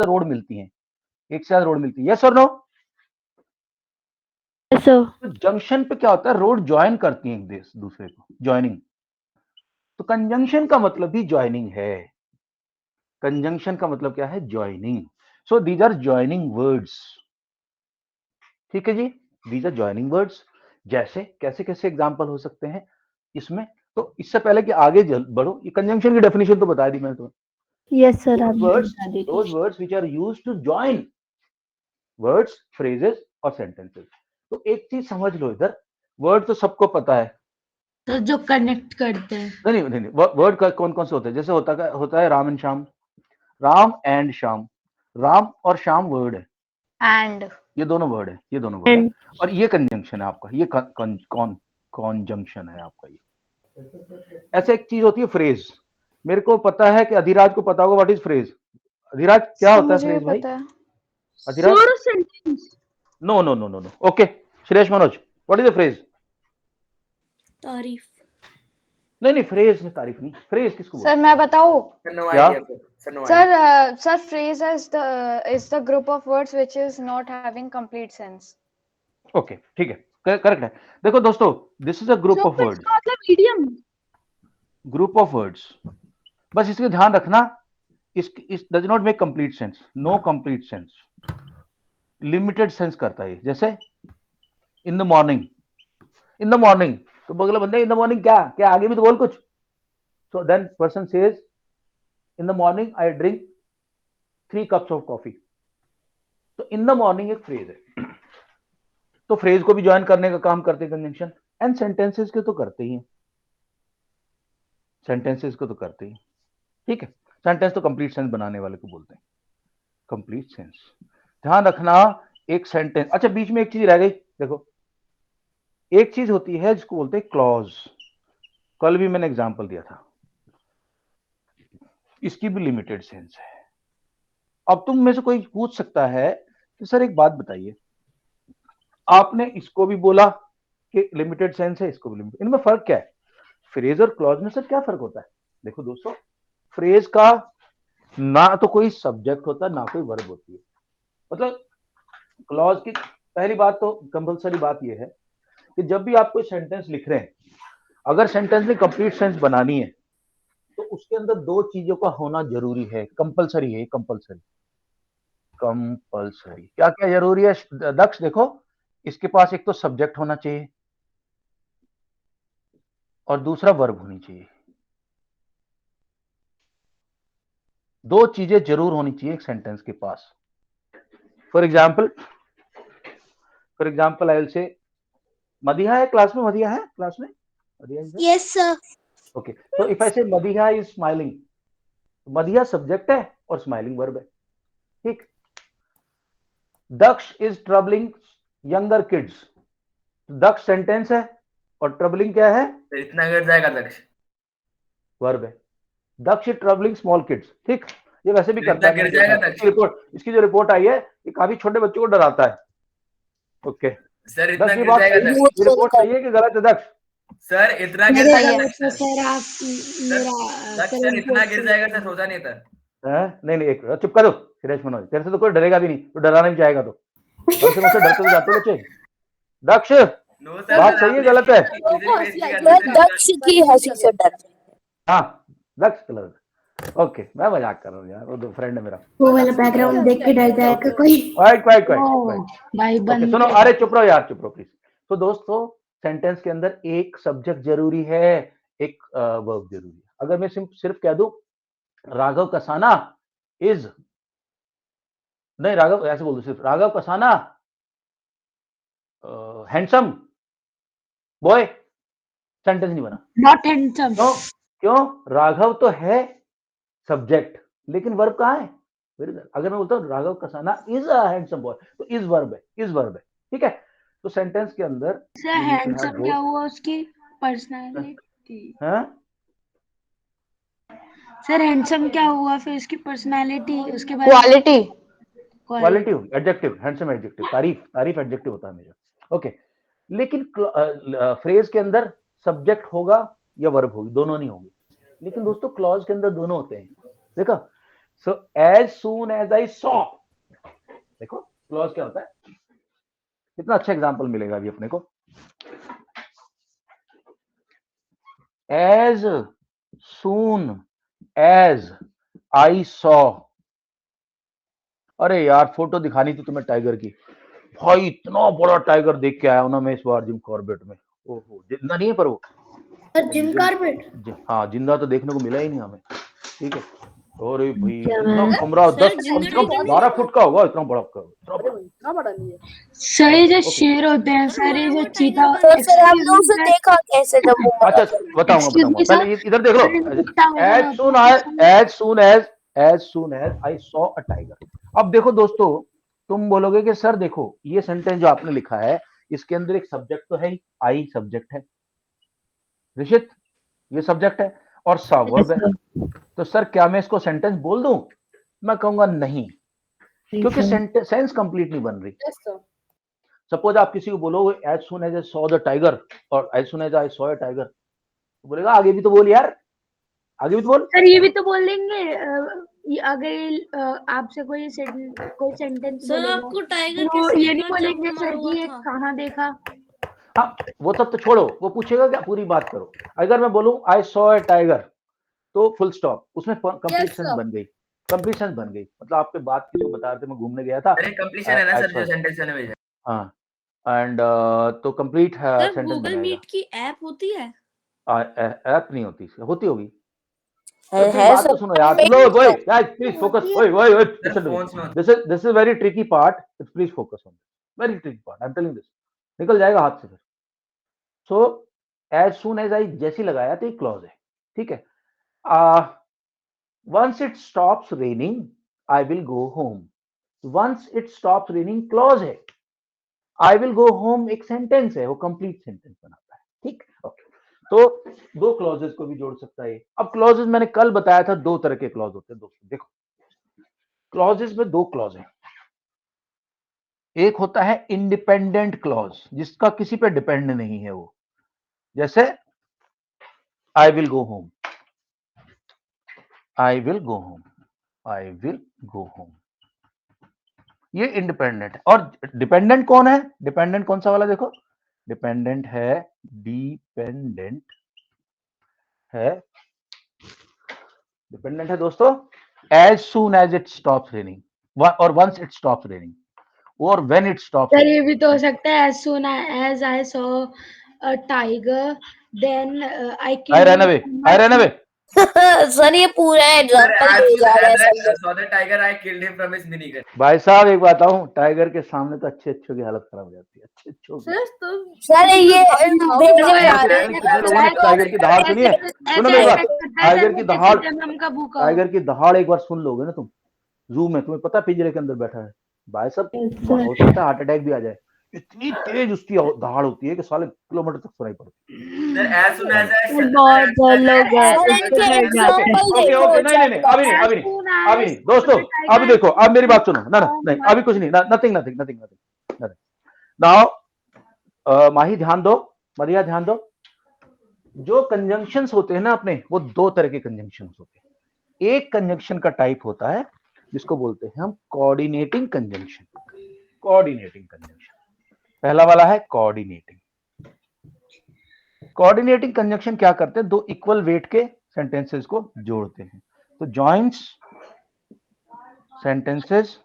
Road मिलती हैं, एक से ज्यादा रोड मिलती है, यस और नो? Yes sir. तो जंक्शन पे क्या होता है, रोड ज्वाइन करती हैं एक दूसरे को, ज्वाइनिंग। तो कंजंक्शन का मतलब भी ज्वाइनिंग है। कंजंक्शन का मतलब क्या है, joining. So these are joining words, ठीक है जी, दीज आर ज्वाइनिंग वर्ड्स। जैसे कैसे कैसे एग्जांपल हो सकते हैं इसमें? तो इससे पहले कि आगे बढ़ो, ये कंजंक्शन की डेफिनेशन तो बता दी मैंने तुम्हें। यस सर, आप those words which are used to join words, phrases और sentences। तो एक चीज समझ लो इधर, वर्ड तो सबको पता है, तो जो कनेक्ट करते हैं। नहीं, वर्ड का कौन कौन से होते हैं? जैसे होता है राम एंड श्याम, राम एंड श्याम, राम और श्याम वर्ड है, एंड ये दोनों वर्ड है, ये दोनों वर्ड है। और ये कंजंक्शन है आपका, ये कॉन्जंक्शन है आपका। ये ऐसे एक चीज होती है फ्रेज। मेरे को पता है कि अधिराज को पता होगा व्हाट इज फ्रेज। अधिराज क्या होता है फ्रेज भाई? Adhiraj, no no no no no, okay. Suresh Manoj, what is the phrase? तारीफ। नहीं, फ्रेज में तारीफ नहीं, फ्रेज किसको बोलते सर मैं बताऊं? क्या? Sir, phrase is the group of words which is not having complete sense. Okay, ठीक है, करेक्ट है। देखो दोस्तों, this is a group of words, medium. Group of words, बस इसका ध्यान रखना, इस does not make complete sense, no complete sense, limited sense करता है। जैसे in the morning, in the morning, तो बगला बंदे इन द मॉर्निंग क्या क्या, आगे भी तो बोल कुछ। So then person says in the morning I drink 3 cups of coffee. तो इन द मॉर्निंग एक फ्रेज है, तो फ्रेज को भी ज्वाइन करने का काम करते हैं कंजंक्शन, एंड सेंटेंसेस के तो करते ही हैं, सेंटेंसेस को तो करते ही, ठीक है। सेंटेंस तो कंप्लीट सेंस बनाने वाले को बोलते हैं, कंप्लीट सेंस। ध्यान रखना, एक सेंटेंस, अच्छा बीच में एक चीज रह गई, देखो एक चीज होती है जिसको बोलते हैं क्लॉज, कल भी मैंने एग्जांपल दिया था, इसकी भी लिमिटेड सेंस है। अब तुम में से कोई पूछ सकता है कि सर एक बात बताइए, आपने इसको भी बोला कि लिमिटेड सेंस है, इसको भी लिमिटेड, इनमें फर्क क्या है? फ्रेज और क्लॉज में सर क्या फर्क होता है? देखो दोस्तों, फ्रेज का ना तो कोई सब्जेक्ट होता है ना कोई वर्ब होती है। मतलब क्लॉज की पहली बात तो कंपलसरी बात यह है कि जब भी आप कोई सेंटेंस लिख रहे हैं, अगर सेंटेंस में कंप्लीट सेंस बनानी है तो उसके अंदर 2 चीजों का होना जरूरी है, कंपलसरी है, कंपलसरी कंपलसरी। क्या क्या जरूरी है दक्ष? देखो, इसके पास एक तो सब्जेक्ट होना चाहिए और दूसरा वर्ब होनी चाहिए, 2 चीजें जरूर होनी चाहिए एक सेंटेंस के पास। For example I will say Madiha है क्लास में, मदिहा है क्लास में, Madiha is there? Yes sir. Okay, so if I say Madiha is smiling, Madiha subject है और स्माइलिंग वर्ब है, ठीक। Daksh is troubling younger kids, Daksh sentence है और ट्रबलिंग क्या है? तो इतना गिर जाएगा दक्ष, वर्ब है। दक्ष इज ट्रबलिंग स्मॉल किड्स, ठीक। ये वैसे भी तो करता इतना है, गिर जाएगा दक्ष। इसकी जो रिपोर्ट आई है ये काफी छोटे बच्चों को डराता है। ओके, सर इतना दक्ष, ये गिर बात जाएगा सही है, दक्ष। ये रिपोर्ट सही है कि गलत है दक्ष? सर इतना गिर सही जाएगा है। दक्ष। सर आप दक्ष सर इतना गिर जाएगा सर, सोचा नहीं था। नहीं, एक चुप कर दो सुरेश मनोज, तेरे से तो कोई डरेगा भी नहीं, तो डराना भी चाहेगा तो घर से मुझसे डरते तो जाते बच्चे। दक्ष, नो सर, बात सही है गलत है? दक्ष की हंसी से डर। हाँ, दक्ष गलत। ओके, मैं मजाक कर रहा हूँ यार, वो दो फ्रेंड है मेरा। वो वाला बैकग्राउंड देख के डर जाएगा कोई। क्वाइट भाई ओके, सुनो, अरे चुप रहो यार, चुप रहो प्लीज। तो दोस्तों, सेंटेंस के अंदर एक सब्जेक्ट जरूरी है, एक वर्ब जरूरी है। अगर मैं सिर्फ कह दूं राघव कसाना इज, नहीं राघव ऐसे बोल दो, सिर्फ Raghav Kasana handsome boy, sentence नहीं बना। Not handsome. क्यों? राघव तो है सब्जेक्ट, लेकिन वर्ब कहाँ है? अगर मैं बोलता हूँ Raghav Kasana is a handsome boy, तो इज वर्ब है, ठीक है। तो सेंटेंस के अंदर सर हैंडसम क्या हुआ, उसकी पर्सनालिटी। हाँ सर हैंडसम क्या हुआ फिर उसकी पर्सनालिटी, उसके बाद क्वालिटी एडजेक्टिव, हैंडसम एडजेक्टिव, तारीफ एडजेक्टिव होता है हमेशा। ओके, लेकिन फ्रेज के अंदर सब्जेक्ट होगा या वर्ब होगी, दोनों नहीं होगी। लेकिन दोस्तों क्लॉज के अंदर दोनों होते हैं। देखो, so as soon as I saw, देखो क्लॉज क्या होता है, कितना अच्छा एग्जांपल मिलेगा अभी अपने को। As soon as I saw, अरे यार फोटो दिखानी थी तुम्हें टाइगर की, भाई इतना बड़ा टाइगर देख के आया हूं ना मैं इस बार जिम कॉर्बेट में। ओहो, जिंदा नहीं है पर वो जिम कारपेट। हाँ जिंदा तो देखने को मिला ही नहीं हमें, ठीक है। अरे भाई क्या इतना है? कमरा सर, 10 जिंदा कम से कम टाइगर नहीं 12 फुट का होगा, इतना बड़ा इतना बड़ा नहीं है। सर ये जो ओके। शेर होते हैं, सर ये जो चीता, तो फिर हमने उसे देखा कैसे जब वो मरा? अच्छा बताऊंगा Excuse me, बताऊंगा, पहले इधर देख लो। As soon as I saw a tiger. अब देखो दोस्तों, तुम बोलोगे कि सर देखो ये सेंटेंस जो आपने लिखा है इसके अंदर एक सब्जेक्ट तो है ही, आई सब्जेक्ट है, ऋषित ये सब्जेक्ट है और सा वर्ब है, तो सर क्या मैं इसको सेंटेंस बोल दूं? मैं कहूंगा नहीं, क्योंकि सेंस कंप्लीट नहीं बन रही। सपोज आप किसी को बोलो as soon as I saw the tiger और as soon as I saw a tiger, तो बोलेगा आगे भी तो बोल यार, आगे भी तो बोल। सर ये भी तो बोल देंगे। अगर आपसे कोई सेंटेंस सर बोलेगा आपको टाइगर तो के ये नहीं साथ जब बोलेंगे मरा सर हुआ कि ये था। कहाँ देखा। हाँ वो सब तो छोड़ो, वो पूछेगा क्या, पूरी बात करो। अगर मैं बोलूं आई सॉ अ टाइगर तो फुल स्टॉप, उसमें कंप्लीट सेंस बन गई, कंप्लीट सेंस बन गई। मतलब आपके बात की जो बता रहे थे, मैं घूमने गया था, अरे कंप्लीशन है ना सर जो सेंटेंस मैंने भेजा। हाँ एंड तो कंप्लीट सर सेंटेंस गूगल बनेगा। मीट की ऐप होती है। ऐप नहीं होती, होती होगी। है तो बात तो सुनो यार, तुम लोग, ओए गाइस प्लीज फोकस, ओए ओए ओए लिसन टू फोन्स में me, this is very tricky part, please focus on, very tricky part, I am telling this, निकल जाएगा हाथ से फिर। सो एज सून एज आई जैसी लगाया तो एक क्लॉज है, ठीक है। Once it stops raining I will go home, once it stops raining clause है, आई विल गो होम एक सेंटेंस है, वो कंप्लीट सेंटेंस बनाता है, ठीक, ओके। तो दो क्लॉजेस को भी जोड़ सकता है। अब क्लॉजेस मैंने कल बताया था दो तरह के क्लॉज होते हैं दोस्तों, देखो क्लॉजेस में दो क्लॉज हैं, एक होता है इंडिपेंडेंट क्लॉज जिसका किसी पे डिपेंड नहीं है, वो जैसे आई will go home, I will go home, I will go home, ये इंडिपेंडेंट है। और डिपेंडेंट कौन है, डिपेंडेंट कौन सा वाला देखो, डिपेंडेंट है, डिपेंडेंट है, डिपेंडेंट है दोस्तों as soon as it stops raining और वंस इट स्टॉप्स रेनिंग और व्हेन इट स्टॉप्स सर ये रेनिंग। भी तो हो सकता है as soon as I saw a tiger then I I killed ran him away, from I my ran away। Sir ये पूरा सर एग्जांपल एज दे सून जा रहा है एज सब आई saw the tiger I killed him from his mini gun. भाई साहब एक बात बताऊं, टाइगर के सामने तो अच्छे अच्छों की हालत खराब हो जाती है, अच्छे अच्छों की। सर ये भेजे जा रहे हैं कितने लोगों ने टाइगर की दहाड़ सुनी है? सुनो मेरी बात, टाइगर की दहाड़, टाइगर की दहाड़ एक बार सुन लोगे ना तुम, जू में, तुम्हें पता पिंजरे के अंदर बैठा है, भाई साहब हो सकता है हार्ट अटैक भी आ जाए, इतनी तेज उसकी दहाड़ होती है कि साले किलोमीटर तक सुनाई पड़ती sir as soon as I बहुत लोग हैं सर उसको इनके मैं जाते हैं। एग्जांपल है। ओके देखो ओके, नहीं नहीं नहीं, अभी नहीं, अभी नहीं, अभी नहीं दोस्तों, अभी देखो, अब मेरी बात सुनो, ना ना नहीं, अभी कुछ नहीं, nothing nothing nothing nothing now, Mahi ध्यान दो, मरिया ध्यान दो। जो कंजंक्शंस होते हैं ना अपने, वो दो तरह के कंजंक्शंस होते हैं। एक कंजंक्शन का टाइप होता है जिसको बोलते हैं हम कोऑर्डिनेटिंग कंजंक्शन, कोऑर्डिनेटिंग कंजंक्शन, पहला वाला है कोऑर्डिनेटिंग। कोऑर्डिनेटिंग कंजंक्शन क्या करते हैं, दो इक्वल वेट के सेंटेंसेस को जोड़ते हैं, तो जॉइंट्स सेंटेंसेस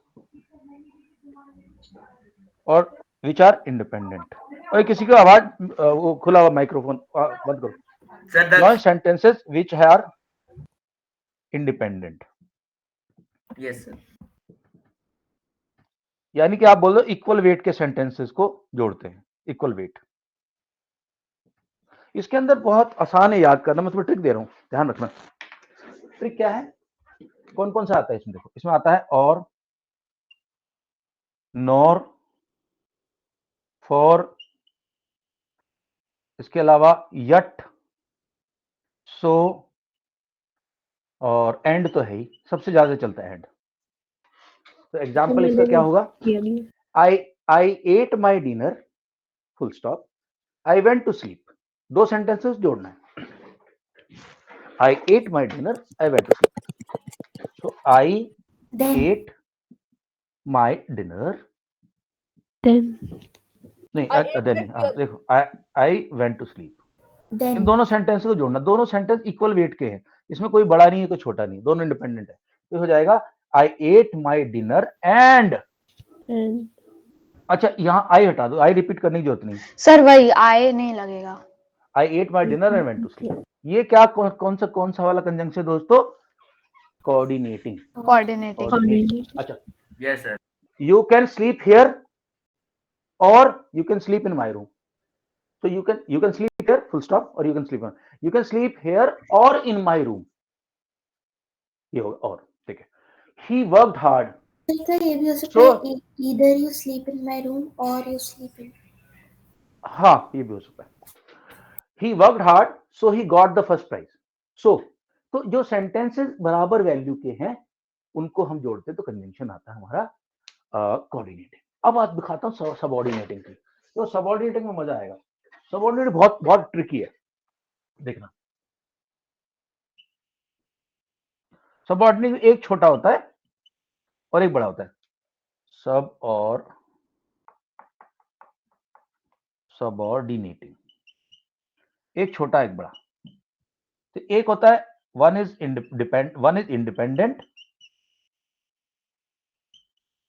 और विच आर इंडिपेंडेंट। और किसी को आवाज वो खुला हुआ माइक्रोफोन बंद करो। Sir joint sentences which are independent, yes sir, यानी कि आप बोल दो इक्वल वेट के सेंटेंसेस को जोड़ते हैं, इक्वल वेट। इसके अंदर बहुत आसान है याद करना, मैं तुम्हें ट्रिक दे रहा हूं, ध्यान रखना। ट्रिक क्या है, कौन कौन सा आता है इसमें, देखो इसमें आता है और, नॉर, फॉर, इसके अलावा यट, सो और एंड तो है ही, सबसे ज्यादा चलता है एंड। तो एग्जाम्पल इसका क्या होगा, I ate my dinner full stop, I went to sleep, दो सेंटेंसेस जोड़ना है, I ate my dinner, I went to sleep, so I Then ate my dinner. नहीं देखो, I went to sleep. In then दोनों sentence को जोड़ना, दोनों sentence equal weight के हैं, इसमें कोई बड़ा नहीं है कोई छोटा नहीं, दोनों इंडिपेंडेंट है। तो हो जाएगा आई एट माई डिनर एंड, अच्छा यहाँ आई हटा दो, आई रिपीट करने की जरूरत नहीं। सर वही आई नहीं लगेगा। I ate my dinner and went to sleep. ये क्या कौन सा वाला कंजंक्शन दोस्तों? कोऑर्डिनेटिंग। कोऑर्डिनेटिंग। अच्छा, yes sir. You can sleep here और you can sleep in my room. So you can sleep here, full stop, or you can sleep on. You can sleep here or in my room. ये होगा और ठीक है। He worked hard. sir, ये भी हो सकता है either you sleep in my room or you sleep in. हाँ, ये भी हो सकता है। He worked hard, so he got the first prize. So तो जो सेंटेंसेस बराबर वैल्यू के हैं उनको हम जोड़ते हैं तो कंजंक्शन आता है हमारा कोऑर्डिनेटिंग। अब आज दिखाता हूँ सबऑर्डिनेटिंग की। तो सबऑर्डिनेटिंग में मजा आएगा। सबऑर्डिनेट बहुत बहुत ट्रिकी है, देखना। सबऑर्डिनेट एक छोटा होता है और एक बड़ा होता है। सबऑर्डिनेटिंग एक छोटा एक बड़ा। तो एक होता है one is independent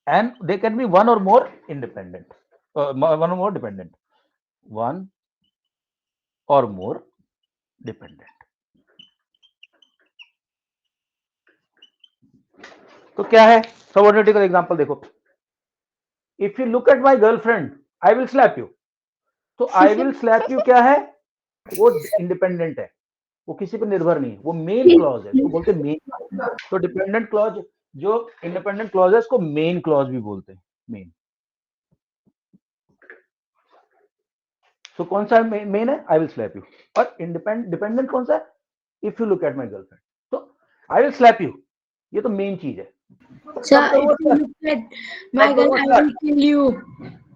and they can be one और मोर इंडिपेंडेंट, वन और मोर डिपेंडेंट, वन और मोर डिपेंडेंट। तो क्या है सबऑर्डिनेटिंग का एग्जांपल देखो। If you look at my girlfriend I will slap you. तो आई विल स्लैप यू क्या है? वो इंडिपेंडेंट है, वो किसी पर निर्भर नहीं है, वो मेन क्लॉज है, तो बोलते हैं मेन। तो डिपेंडेंट क्लॉज जो इंडिपेंडेंट क्लॉज है उसको मेन क्लॉज भी बोलते हैं, मेन। तो कौन सा मेन है? I will slap you. और डिपेंडेंट कौन सा है? If you look at my girlfriend. तो आई विल स्लैप यू ये तो मेन चीज है।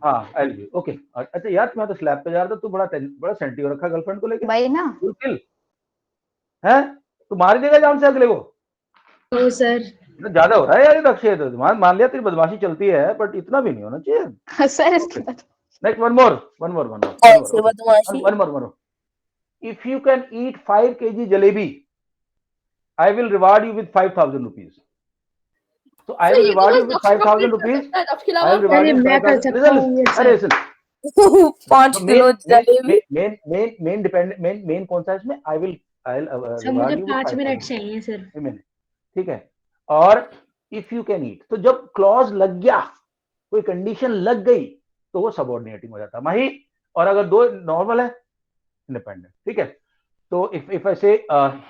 हाँ आई विल। ओके अच्छा यार मैं तो स्लैप पे जा रहा था, तू बड़ा सेंटी हो रखा गर्लफ्रेंड को लेके। वही ना। किल है, तू मार देगा जान से अगले को। ओ सर ज्यादा हो रहा है यार ये अक्षय। तो मान लिया तेरी बदमाशी चलती है बट इतना भी नहीं होना चाहिए। सर इसके बाद नेक्स्ट वन मोर ऐसे बदमाशी। One more. If you can eat 5 kg jalebi I will reward you with 5,000 rupees. तो I will reward you with 5,000 rupees. I will reward you 5,000। अरे सुन 5 kilo jalebi. Main dependent main कौन सा है इसमें? आई विल मुझे 5 मिनट चाहिए सर। ठीक है। और इफ यू कैन ईट, तो जब क्लॉज लग गया, कोई कंडीशन लग गई तो वो सबऑर्डिनेटिंग हो जाता है माही। और अगर दो नॉर्मल है इंडिपेंडेंट। ठीक है। तो इफ आई से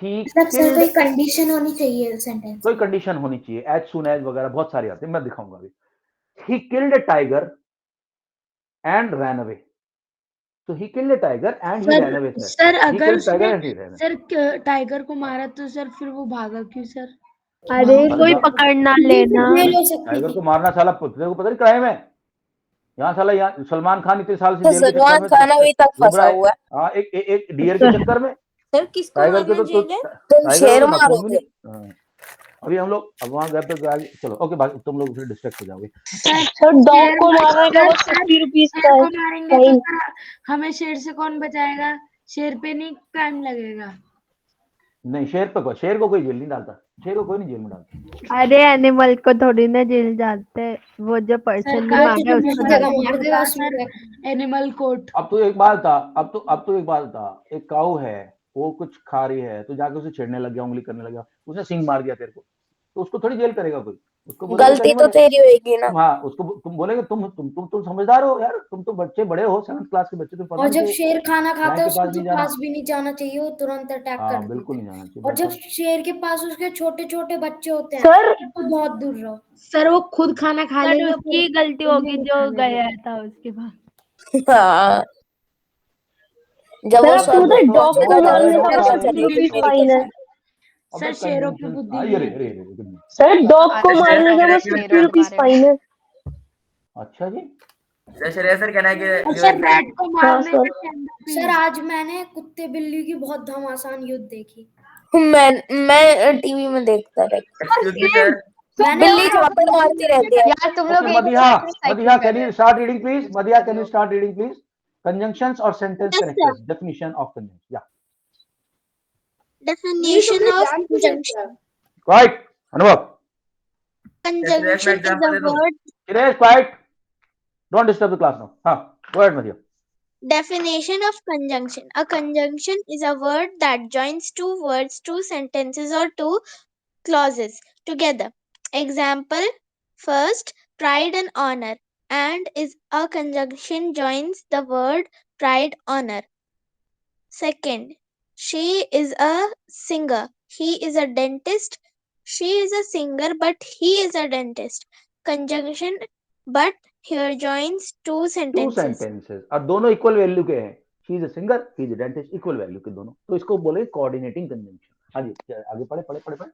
ही सर कोई कंडीशन होनी चाहिए सेंटेंस, कोई कंडीशन होनी चाहिए, एज सून एज वगैरह बहुत सारी आती है, मैं दिखाऊंगा अभी। He killed a tiger and ran away. तो he killed a tiger and he ran away. Sir अगर सर टाइगर को मारा तो सर फिर वो भागा क्यों सर? अरे कोई पकड़ ना लेना। टाइगर को मारना साला पुतले को पता नहीं क्राइम है। यहाँ साला यहाँ सलमान खान इतने साल से जेल के सलमान खान अभी तक फंसा हुआ है। हाँ एक डियर के चक्कर में। सर किसको टाइगर के मारना चाहिए? तुम शेर मारोगे। अभी हम लोग अब वहाँ गए पे चलो ओके बाकी तुम लोग फिर डिस्ट्रैक्ट हो जाओगे। सर डॉग को मारने का वो 50 रुपीस का है। मारेंगे तो सर हमें शेर से कौन बचाएगा? शेर पे नहीं टाइम लगेगा। नहीं शेर को कोई जेल नहीं डालता, शेर को कोई नहीं जेल में डालता। अरे एनिमल को थोड़ी ना जेल डालते, वो जो पर्सन ने मारा उसको। Animal court. अब तो एक बात था, एक काऊ है वो कुछ खा रही है, तो जाके उसे छेड़ने लग गया, उंगली करने लग गया, उसने सिंग मार दिया तेरे को, तो उसको थोड़ी जेल करेगा कोई। उसको गलती तो तेरी होगी ना। हाँ उसको तुम बोलेगे तुम समझदार हो यार, तुम तो बच्चे बड़े हो, 7th क्लास के बच्चे। और जब शेर खाना खाता है उसको तो पास भी नहीं जाना चाहिए, वो तुरंत अटैक कर बिल्कुल नहीं जाना चाहिए। और जब शेर के पास उसके छोटे छोटे बच्चे होते हैं सर तो बहुत दूर रहो। सर वो खुद खाना खा लेगा, उसकी गलती होगी जो गया था उसके पास। हाँ जब वो डॉग को मारने का 50 रुपीस फाइन है। सर शेरों की बुद्धि। सर डॉग को मारने का 50 रुपीस फाइन है। अच्छा जी सर कहना है कि सर रैट को मारने का सर आज मैंने कुत्ते बिल्ली की बहुत घमासान युद्ध देखी। मैं टीवी में देखता रहता एक्सक्यूज मी सर, बिल्ली झापड़ मारती रहती है। यार तुम लोग Okay, एक Madhiya, साथ में cycling Madhiya, कर can रहे you हो। start reading, please? Madhiya, can you start reading, please? Conjunctions or sentence Yes, connectors. Definition of conjunction. Yeah. Definition of conjunction. Quiet. Anubhav. Conjunction is example a दे दो। word. Suresh, quiet. Don't disturb the class now. Go ahead, Madhiya. Definition of conjunction. A conjunction is a word that joins two words, two sentences, or two clauses together. Example: first, pride and honor. And is a conjunction joins the word pride, honor. Second, she is a singer. He is a dentist. She is a singer, but he is a dentist. Conjunction, but here joins two Two sentences. sentences. और दोनों equal value के हैं. She is a singer, he is a dentist. Equal value के दोनों. तो इसको बोले coordinating conjunction. हाँ जी, आगे पढ़े.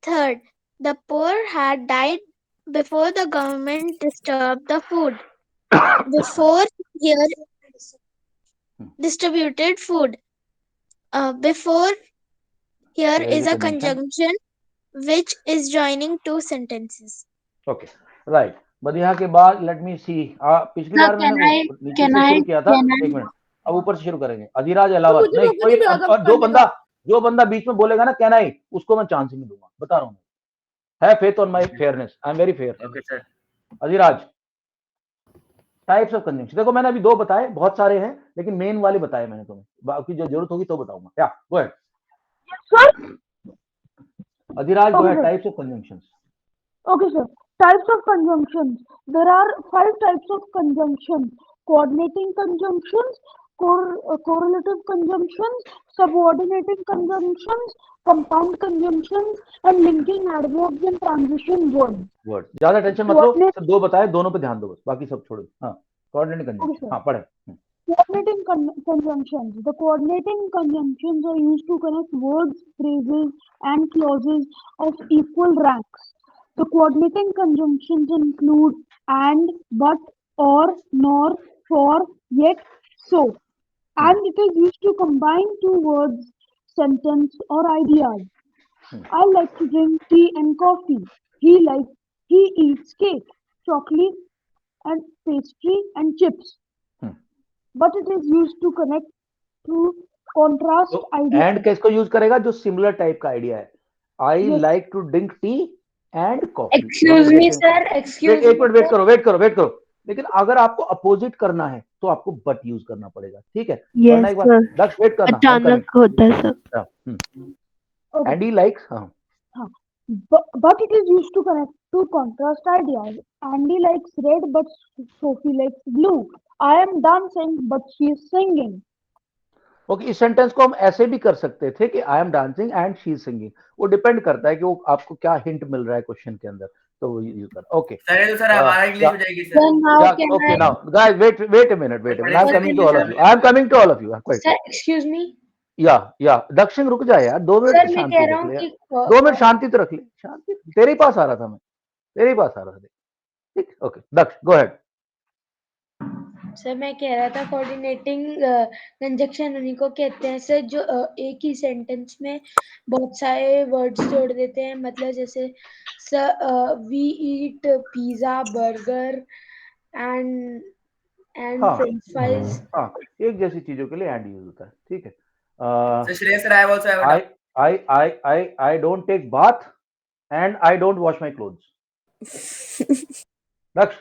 Third, the poor had died before the government disturbed the food. Before here distributed food. Before here There is a conjunction which is joining two sentences. Okay, right. Madhiya के बाद let me see. पिछली बार मैंने नीचे से शुरू किया था. एक मिनट. अब ऊपर से शुरू करेंगे. अधिराज अलावत. नहीं कोई जो बंदा बीच में बोलेगा ना कहना ही उसको मैं चांस ही नहीं दूंगा. बता रहा हूँ. Have faith on my fairness. I am very fair. Okay sir. Adhiraj. Types of conjunction. देखो मैंने अभी दो बताए. बहुत सारे हैं लेकिन मेन वाले बताए मैंने तुम्हें. बाकी जो जरूरत होगी तो बताऊंगा. Yeah, go ahead. Adhiraj, go ahead. Types of conjunctions. Okay, sir. Types of conjunctions. There are 5 types of conjunctions: coordinating conjunctions, correlative conjunctions, subordinating conjunctions, compound conjunctions, and linking adverbs and transition words. Words. ज्यादा tension मत लो. सिर्फ दो बताए, दोनों पे ध्यान दो बस. बाकी सब छोड़ो. हाँ. Coordinating conjunctions. हाँ पढ़े. Coordinating conjunctions. The coordinating conjunctions are used to connect words, phrases, and clauses of equal ranks. The coordinating conjunctions include and, but, or, nor, for, yet, so. And it is used to combine two words, sentence, or ideas. I like to drink tea and coffee. He eats cake, chocolate, and pastry and chips. But it is used to connect to contrast ideas. And किसको use करेगा? जो similar type का idea है. I like to drink tea and coffee. Excuse me sir, excuse एक minute wait करो. लेकिन अगर आपको अपोजिट करना है तो आपको बट यूज करना पड़ेगा. ठीक है. Yes, एक बार दक्ष वेट करना. अचानक होता है सब. And he likes. But it is used to connect to contrast ideas. Andy likes red, but Sophie likes blue. I am dancing, but she is singing. Okay, इस सेंटेंस को हम ऐसे भी कर सकते थे कि I am dancing and she is singing. वो डिपेंड करता है कि वो आपको क्या हिंट मिल रहा है क्वेश्चन के अंदर. तो वो यूज कर. ओके सर हमारा इंग्लिश हो जाएगी sir. Okay now guys wait a minute. I am coming to all of you. Sir excuse me. या दक्षिण रुक जाए यार. 2 मिनट सर मैं शांति कह रहा रख हूँ ले. कि 2 मिनट शांति तो रख ले. शांति तेरे ही पास आ रहा था मैं. ठीक. ओके दक्ष गो अहेड. सर मैं कह रहा था कोऑर्डिनेटिंग कंजक्शन उन्हीं को कहते हैं सर जो एक ही सेंटेंस में बहुत सारे वर्ड्स जोड़ देते हैं. मतलब जैसे we eat pizza, burger and French fries. हाँ, एक जैसी चीजों के लिए एंड यूज होता है. ठीक है. So Shreyas sir, I also have a doubt. I don't take bath and I don't wash my clothes. दक्ष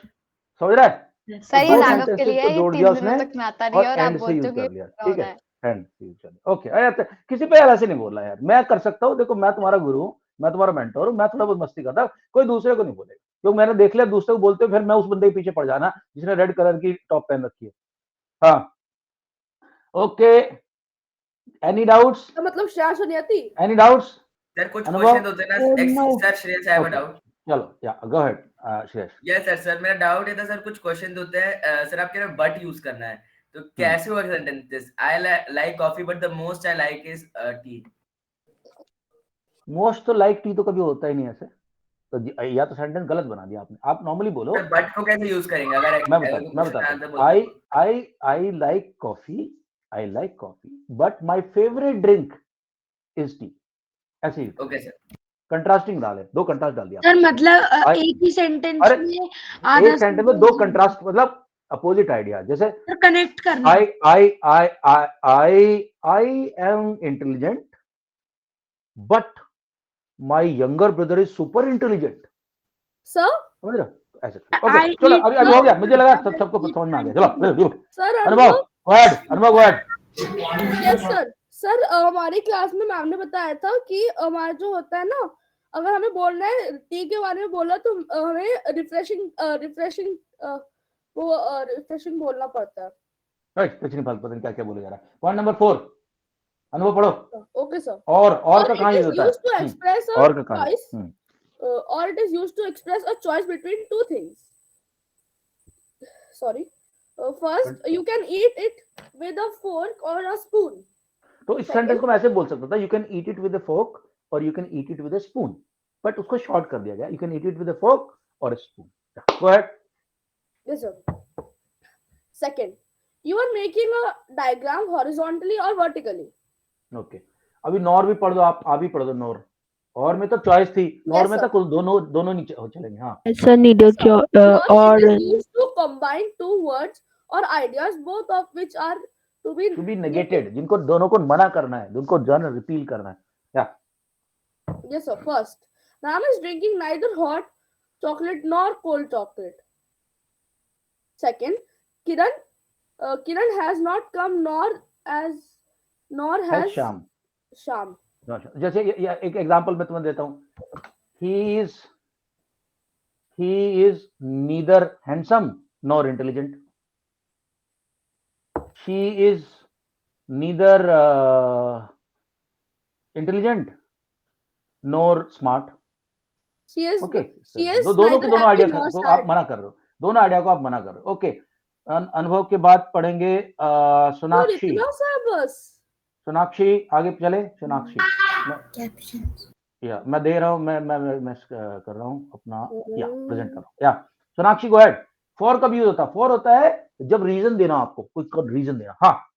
समझ रहा है? सर ये दो लागत के sentences लिए को ये जोड़ 3 दिया दिनों उसने तक में आता नहीं है और आप end से बोलते use हो कि कर लिया. ठीक है. है. हैंड से यूज कर लिया. ओके. अरे किसी पे यार ऐसे नहीं बोलना यार. मैं कर सकता हूँ. देखो मैं तुम्हारा गुरु हूँ, मैं तुम्हारा मेंटोर हूँ, मैं थोड़ा बहुत मस्ती करता हूँ. कोई दूसरे को नहीं बोलेगा क्योंकि मैंने देख लिया दूसरे को बोलते फिर मैं उस बंदे के पीछे पड़ जाना जिसने रेड कलर की टॉप पहन रखी है. हाँ ओके. Any doubts? मतलब श्रेया नहीं आती. Any doubts? सर कुछ क्वेश्चन होते हैं ना. Sir Shreyas I have a doubt. चलो या go ahead Shreyas. Yes sir मेरा डाउट है था सर. कुछ क्वेश्चन होते हैं सर आप कह रहे हो बट यूज करना है तो कैसे होगा sentences? I like coffee but the most I like is T. Most तो लाइक टी तो कभी होता ही नहीं ऐसे. तो या तो सेंटेंस गलत बना दिया आपने. आप नॉर्मली बोलो. बट को कैसे यूज करेंगे? अगर मैं बताता हूं. I like coffee but my favourite drink is T, ऐसे ही ओके सर, कंट्रास्टिंग डाले, दो कंट्रास्ट डाल दिया। सर मतलब I- एक ही सेंटेंस अरे, में आधा एक सेंटेंस में दो कंट्रास्ट, मतलब अपोजिट आइडिया। जैसे कनेक्ट करना। I am intelligent, but my younger brother is super intelligent. Sir समझ रहे हो? ऐसे ओके, चलो अभी हो गया, मुझे लगा सबको समझ में आ गया। चलो सर अनुभव go ahead। Yes sir. Sir हमारी क्लास में मैम ने बताया था कि हमारा जो होता है ना, अगर हमें बोलना है टी के बारे में बोला तो हमें रिफ्रेशिंग बोलना पड़ता है। राइट, कुछ नहीं, पता नहीं क्या बोले जा रहा है। पॉइंट नंबर 4, अनुभव पढ़ो। Okay sir. और का कहाँ यूज होता है? to express a और का कहाँ? choice, or it is used to express a choice between two things. Sorry. First, you can eat it with a fork or a spoon. तो इस सेंटेंस को मैं ऐसे बोल सकता था, you can eat it with a fork और you can eat it with a spoon, but उसको शॉर्ट कर दिया गया, you can eat it with a fork और a spoon. Go ahead. Yes, sir. Second, you are making a diagram horizontally or vertically. Okay, अभी nor भी पढ़ दो, आप भी पढ़ दो नॉर। और में तो चॉइस थी, नॉर में sir. तो दोनों नीचे हो चलेंगे। हाँ, Sir, need a First, or it is used to combine two words or ideas, both of which are to be negated, जिनको दोनों को मना करना है, जिनको जन रिपील करना है। या Yes, sir. First, Ram is drinking neither hot chocolate nor cold chocolate. Second, Kiran has not come nor has शाम। Sham. जैसे एक एग्जांपल मैं तुम्हें देता हूँ, he is neither handsome nor intelligent, she is neither intelligent nor smart। She is okay, she is दोनों के neither दोनों happy आइडिया nor को sad. आप मना कर रहे हो, दोनों आइडिया को आप मना कर रहे हो। ओके, अनुभव के बाद पढ़ेंगे सोनाक्षी। इतना सा बस। सोनाक्षी आगे चले। सोनाक्षी, Captions. या मैं दे रहा हूँ, मैं कर रहा हूँ अपना, या प्रेजेंट कर रहा हूँ। या सोनाक्षी गो अहेड। फॉर कब यूज होता है? फॉर होता है जब रीजन देना, आपको कोई रीजन देना। हाँ,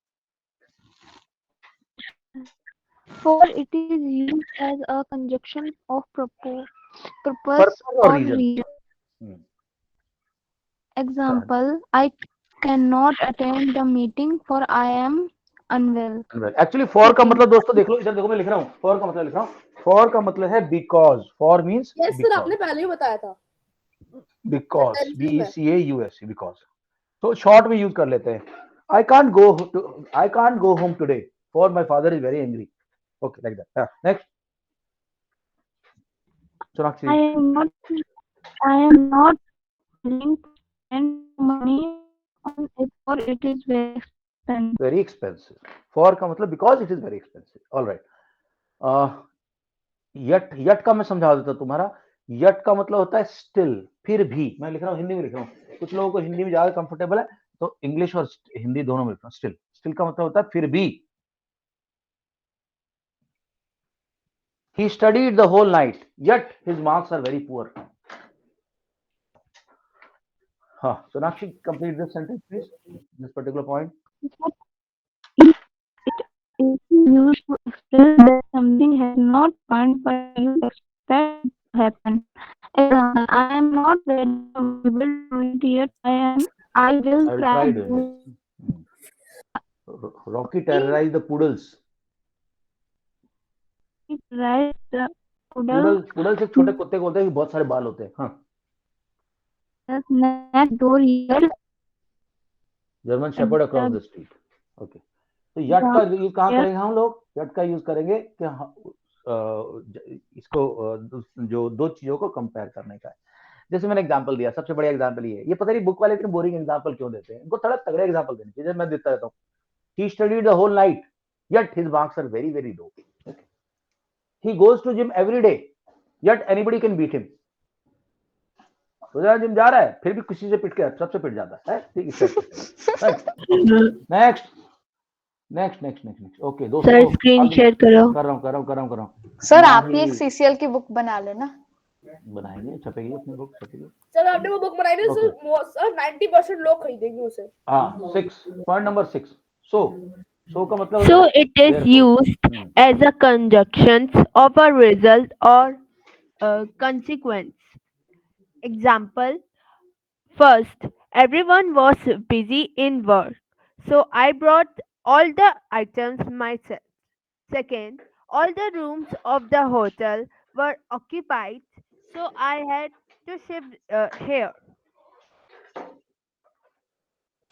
for it is used as a conjunction of purpose Purpose or or reason? reason. Example, I cannot attend the meeting for I am unwell. Actually for का मतलब दोस्तों देख लो, इधर देखो, मैं लिख रहा हूँ फॉर का मतलब लिख रहा हूँ। फॉर का मतलब है because. For means yes sir, आपने पहले ही बताया था। बिकॉज, Sentences में। BECAUS, because. तो शॉर्ट में यूज कर लेते हैं। I can't go home today for my father is very angry. Okay, like that. Yeah. Next. Sonakshi. I am not willing to spend money on it for it is very expensive. Very expensive. For का मतलब because it is very expensive. All right. Yet का मैं समझा देता तुम्हारा। Yet का मतलब होता है स्टिल, फिर भी। मैं लिख रहा हूँ, हिंदी में लिख रहा हूँ, कुछ लोगों को हिंदी में ज्यादा कंफर्टेबल है तो इंग्लिश और हिंदी दोनों में लिख रहा हूँ। स्टिल, स्टिल का मतलब होता है फिर भी। He studied the whole night, yet his marks are very poor. हाँ, Sonakshi, complete this sentence, please. This particular point. It is used to express that something has not happened but you expect to happen. Example, I am not ready to do it yet. I will try doing this. Rocky terrorized the poodles. Right, the poodle poodle से छोटे कुत्ते को बोलते हैं कि बहुत सारे बाल होते हैं। हाँ, next door yelled German shepherd across the street. Okay, तो यट का यूज कहाँ करेंगे हम लोग? यट का यूज करेंगे कि इसको जो दो चीजों को कंपेयर करने का है। जैसे मैंने एग्जांपल दिया, सबसे बड़ा एग्जांपल ये पता नहीं बुक वाले इतने बोरिंग एग्जांपल क्यों देते हैं, इनको थोड़ा तगड़े एग्जांपल देने चाहिए। मैं देता रहता हूँ, he studied the whole night yet his marks are very very low. Okay. He goes to gym every day yet anybody can beat him. रोजाना जिम जा रहा है फिर भी किसी से पिट के सबसे पिट जाता है। नेक्स्ट। ओके दोस्तों, सर स्क्रीन शेयर करो। कर रहा हूँ। सर आप ही एक सीसीएल की बुक बना लेना। बनाएंगे, छपेगी अपनी बुक, छपेगी। सर आपने वो बुक बनाई है सर 90% लोग खरीदेंगे उसे। हाँ, 6 पॉइंट नंबर 6। सो So का मतलब So it is therefore. used as a conjunction of a result or a consequence. Example: first, everyone was busy in work, so I brought all the items myself. Second, all the rooms of the hotel were occupied, so I had to shift here.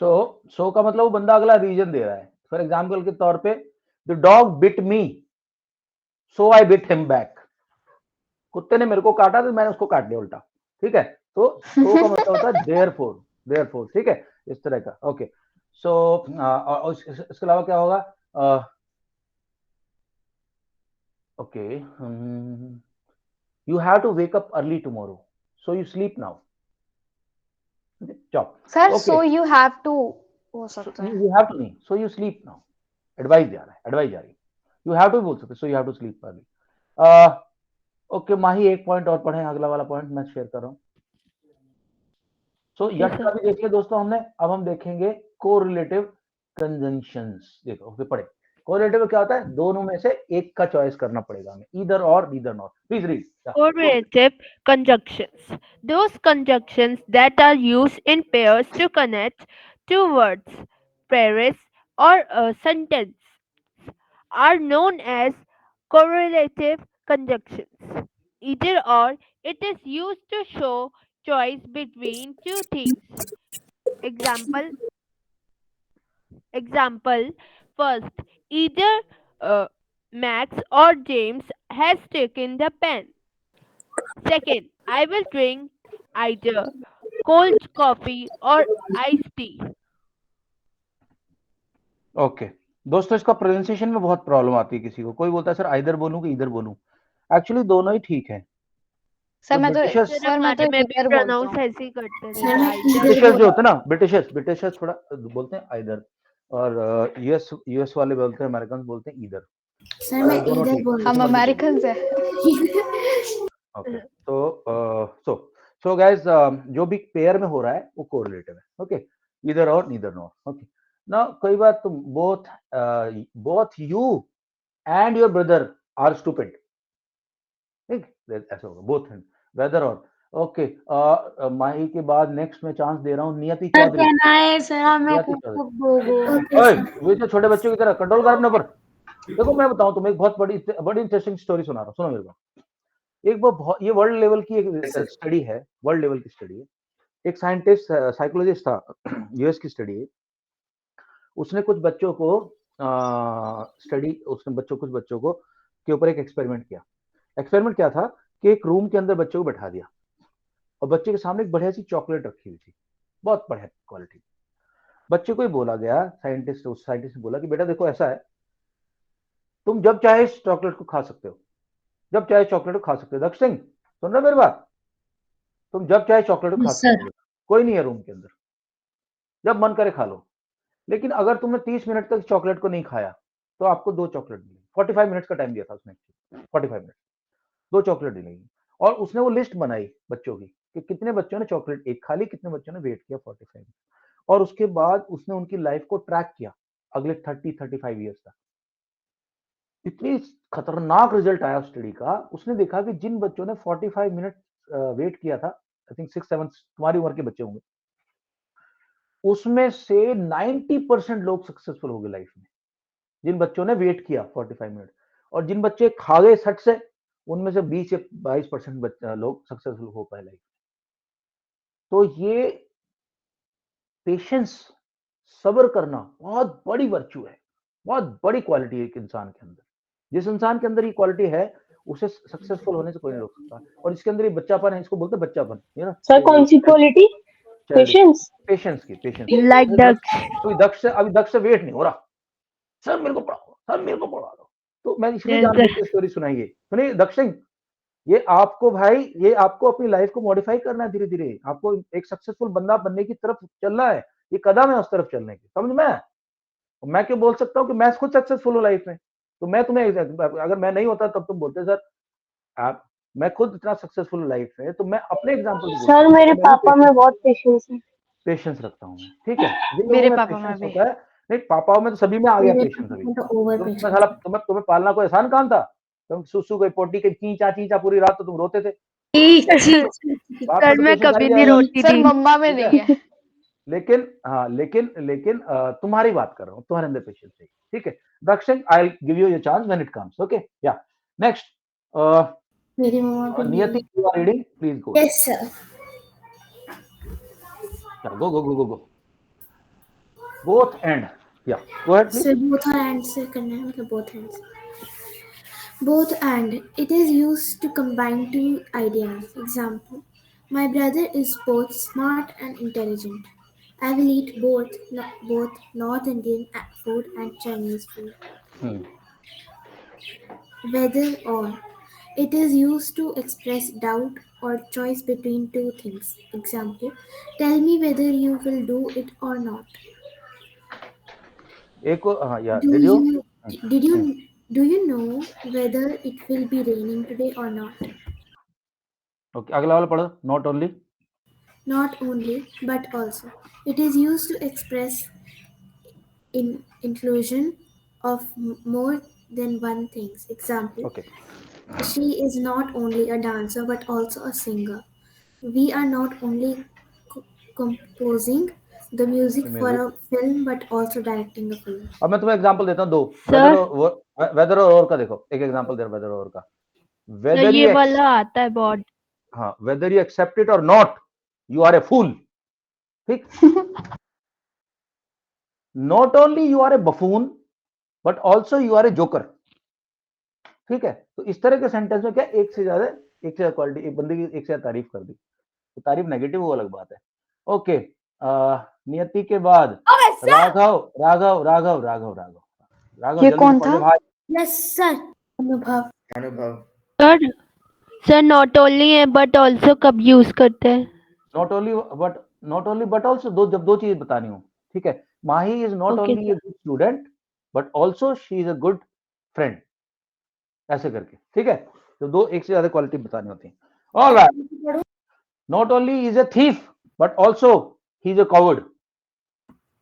So का मतलब वो बंदा अगला reason दे रहा है. For example के तौर पे the dog bit me, so I bit him back. कुत्ते ने मेरे को काटा तो मैंने उसको काट दिया उल्टा. ठीक है. तो so का मतलब होता है therefore. ठीक है, इस तरह का. ओके. सो इसके अलावा क्या होगा? Okay, you have to wake up early tomorrow, so you sleep now. Chop. Sir so you have to हो सकता है. यू हैव टू नहीं, सो यू स्लीप नाउ. एडवाइस जा रहा है, एडवाइस जा रही है. यू हैव टू बोल सकते, so you have to sleep early. Okay Mahi, एक पॉइंट और पढ़ें, अगला वाला पॉइंट मैं शेयर कर रहा हूँ. सो यट का भी देख लिया दोस्तों हमने. अब हम देखेंगे कोरिलेटिव कंजंक्शंस. देखो ओके पढ़े. कोरिलेटिव क्या होता है? दोनों में से एक का चॉइस करना पड़ेगा हमें, either or neither not. Please read. Correlative conjunctions. Those conjunctions that are used in pairs to connect two words, phrase, or a sentence are known as correlative conjunctions. Either or, it is used to show choice between two things. Example: first, either Max or James has taken the pen. Second, I will drink either cold coffee or iced tea. Okay दोस्तों, इसका pronunciation में बहुत problem आती है किसी को. कोई बोलता है सर आइदर बोलूं कि इधर बोलूं. एक्चुअली दोनों ही ठीक है. सर मैं तो हमारे में भी इधर प्रोनाउंस बोलता हूं. ऐसे ही करते हैं. सर मैं इधर ब्रिटिशर्स जो होते हैं ना, ब्रिटिशर्स थोड़ा बोलते हैं आइदर, और यूएस वाले बोलते हैं, अमेरिकन बोलते हैं ईदर. सर मैं इधर बोल हम अमेरिकन है. ओके. सो गाइस, जो भी पेयर में हो रहा है वो कोरिलेटिव है. Okay, either or neither nor. Okay. ना कई बार तुम both you and your brother are stupid. ठीक, ऐसा होगा. Both and whether or. Okay. Mahi के बाद नेक्स्ट में चांस दे रहा हूँ नियति चौधरी. नियति चौधरी. ओए वे तो छोटे बच्चों की तरह कंट्रोल कर अपने ऊपर. देखो मैं बताऊं तुम्हें एक बहुत बड़ी इंटरेस्टिंग स्टोरी सुना रहा हूँ. सुनो मेरे को. ये वर्ल्ड लेवल की एक स्टडी है. वर्ल्ड लेवल की स्टडी है. एक साइंटिस्ट, साइकोलॉजिस्ट था, यूएस की स्टडी है. उसने कुछ बच्चों को कुछ बच्चों को के ऊपर एक एक्सपेरिमेंट किया. एक्सपेरिमेंट क्या था कि एक रूम के अंदर बच्चों को बैठा दिया और बच्चे के सामने एक बढ़िया सी चॉकलेट रखी हुई थी, बहुत बढ़िया क्वालिटी. बच्चे को ही बोला गया, साइंटिस्ट ने बोला कि बेटा देखो ऐसा है, तुम जब चाहे इस चॉकलेट को खा सकते हो, जब चाहे चॉकलेट को खा सकते हो. दक्ष सिंह सुन रहे मेरी बात? तुम जब चाहे चॉकलेट को खा सकते हो, कोई नहीं है रूम के अंदर, जब मन करे खा लो. लेकिन अगर तुमने 30 मिनट तक चॉकलेट को नहीं खाया तो आपको 2 चॉकलेट मिलेगी. 45 मिनट्स का टाइम दिया था उसने. 45 मिनट, 2 चॉकलेट मिलेगी. और उसने वो लिस्ट बनाई बच्चों की कि कितने बच्चों ने चॉकलेट एक खा ली, कितने बच्चों ने वेट किया 45 मिनट. और उसके बाद उसने उनकी लाइफ को ट्रैक किया अगले 30-35 ईयर्स तक. इतनी खतरनाक रिजल्ट आया स्टडी का. उसने देखा कि जिन बच्चों ने 45 मिनट वेट किया था, आई थिंक 6-7 तुम्हारी उम्र के बच्चे होंगे, उसमें से 90% लोग सक्सेसफुल हो गए लाइफ में, जिन बच्चों ने वेट किया 45 मिनट. और जिन बच्चे खा गए सट से, उनमें से 20 से 22% लोग सक्सेसफुल हो पाए लाइफ में. तो ये पेशेंस, सब्र करना बहुत बड़ी वर्च्यू है, बहुत बड़ी क्वालिटी है एक इंसान के अंदर. जिस इंसान के अंदर ये क्वालिटी है उसे सक्सेसफुल होने से कोई नहीं रोक सकता. और इसके अंदर ये बच्चापन है, इसको बोलते हैं बच्चापन. ये ना सर कौन सी क्वालिटी? पेशेंस. पेशेंस की. पेशेंस लाइक अभी दक्ष से वेट नहीं हो रहा, सर मेरे को पढ़ाओ, सर मेरे को पढ़ा दो. तो मैं इसलिए जानबूझ स्टोरी सुनाई है. सुनिए दक्ष सिंह, ये आपको भाई, ये आपको अपनी लाइफ को मॉडिफाई करना है धीरे धीरे. आपको एक सक्सेसफुल बंदा बनने की तरफ चलना है. ये कदम है उस तरफ चलने की, समझ में? मैं क्यों बोल सकता हूँ कि मैं खुद सक्सेसफुल हूँ लाइफ में, तो मैं तुम्हें, अगर मैं नहीं होता तब तुम बोलते सर आप, मैं खुद इतना सक्सेसफुल हूँ लाइफ में, तो मैं अपने एग्जांपल सर मेरे पापा में बहुत पेशेंस है. पेशेंस रखता हूँ मैं. ठीक है, मेरे पापा में भी. नहीं, पापाओं में तो सभी में आ गया पेशेंस अभी। तुम्हें पालना कोई आसान काम था? तुम सुसु कोई पोटी के चींचा चींचा पूरी रात तो तुम रोते थे। बाप सर तो मैं पेशेंस आ कभी ही नहीं जाएगा। रोती सर थी। मम्मा में नहीं है। लेकिन हाँ, लेकिन तुम्हारी बात कर रहा हूँ, तुम्हारे अंदर पेशेंस है, ठीक है। Dakshin, I will give you your chance when it comes, okay. या नेक्स्ट, मेरी मम्मा को Niyati, you are reading, please go. Yes sir. Go go go go go. Both and, या go ahead please. Sir both or and से करना है, मतलब both hands. Both and. It is used to combine two ideas. Example: my brother is both smart and intelligent. I will eat both North Indian food and Chinese food. Whether or. It is used to express doubt or choice between two things. Example: tell me whether you will do it or not. एक हाँ, या Do did you? do you know whether it will be raining today or not? Okay, अगला वाला पढ़ो। Not only. Not only, but also. It is used to express inclusion of more than one thing. Example: Okay. she is not only a dancer but also a singer. We are not only composing the music for a film but also directing a film. अब मैं तुम्हें example देता हूँ दो। Sir weather और का देखो, एक एग्जांपल दे रहा वेदर और का। सर वेदर ये वाला आता है बहुत। हाँ, whether you accept it or not, you are a fool, ठीक। Not only you are a buffoon but also you are a joker, ठीक है। तो इस तरह के सेंटेंस में क्या, एक से ज्यादा क्वालिटी, एक बंदे की एक से ज्यादा तारीफ कर दी, तो तारीफ नेगेटिव वो अलग बात है। ओके, नियति के बाद राघव राघव राघव राघव राघव राघव, ये जल्दी कौन पढ़ ले था? भाई। Yes, sir. अनुभव। सर सर नॉट ओनली है बट ऑल्सो कब यूज करते हैं? नॉट ओनली बट ऑल्सो, जब दो चीज बतानी हो, ठीक है। Mahi is not Okay, only a good student but also she is a good friend, ऐसे करके, ठीक है। तो दो एक से ज्यादा क्वालिटी बतानी होती है। Alright, not only is a thief but also he is a coward.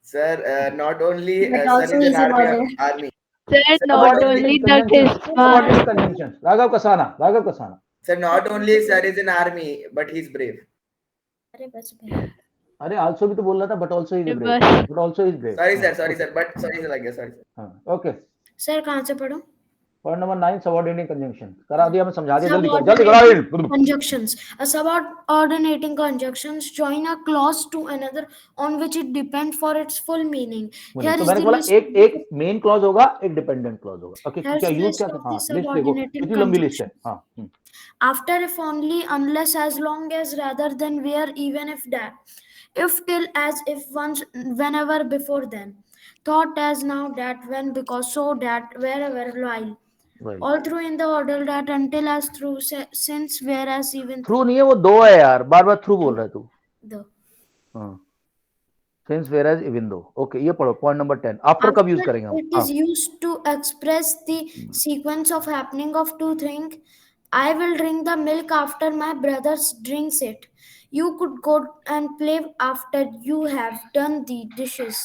Sir, not only But sir also is is an a army. Sir not only that is Subordinate conjunctions. Raghav Kasana. Sir, not only sir is an army, but he's brave. अरे बस भैया। अरे also भी तो बोल रहा था, but also is brave, बस। But also is brave. Sorry sir, but sorry लग गया, sorry sir. हाँ, ओके। सर कहाँ से पढ़ूं? पॉइंट नंबर 9, सबऑर्डिनेट कंजंक्शन करा दिया, मैं समझा दिया, जल्दी करो। Conjunctions. A subordinating conjunctions join a clause to another on which it depends for its full meaning. Here तो is मैंने the बोला list. एक मेन क्लॉज होगा, एक डिपेंडेंट क्लॉज होगा। ओके, Here's क्या the यूज list क्या of हाँ, the लिस्ट देखो subordinating कितनी लंबी लिस्ट है। हाँ, After, if only, unless, as long as, rather than, where, even if, that, if, till, as, if, once, whenever, before, then, thought, as, now, that, when, because, so, that, wherever, while, all through, in the order, that, until, as, through, since, whereas, even, through नहीं है वो, दो है यार, बार बार through बोल रहा है तू। the. हाँ, since, whereas, even though। Okay, ये पढ़ो पॉइंट नंबर 10। आफ्टर कब यूज करेंगे हम? It is used to express the sequence of happening of two things. I will drink the milk after my brother drinks it. You could go and play after you have done the dishes.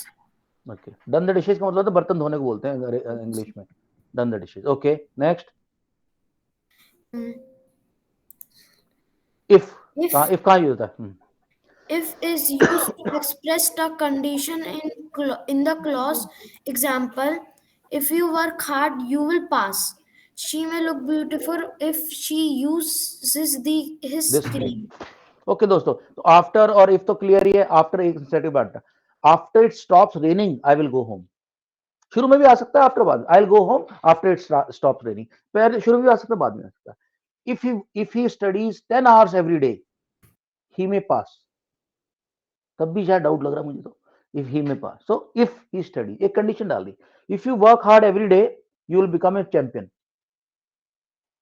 Okay, done the dishes का मतलब तो बर्तन धोने को बोलते हैं English में, done the dishes. Okay, next. If कहाँ यूज होता है? If is used to express the condition in the clause. Example: if you work hard, you will pass. She may look beautiful if she uses his cream. Okay दोस्तों, तो after और if तो clear ही है। After एक सेटिव बात, after it stops raining I will go home. शुरू में भी आ सकता है, आफ्टर बाद आई will go home after it stops raining, पहले शुरू में भी आ सकता है, बाद में आ सकता है। If he studies 10 hours every day he may pass, तब भी शायद डाउट लग रहा है मुझे तो, if he may pass. So if he study, एक कंडीशन डाल दी। If you work hard every day you will become a champion.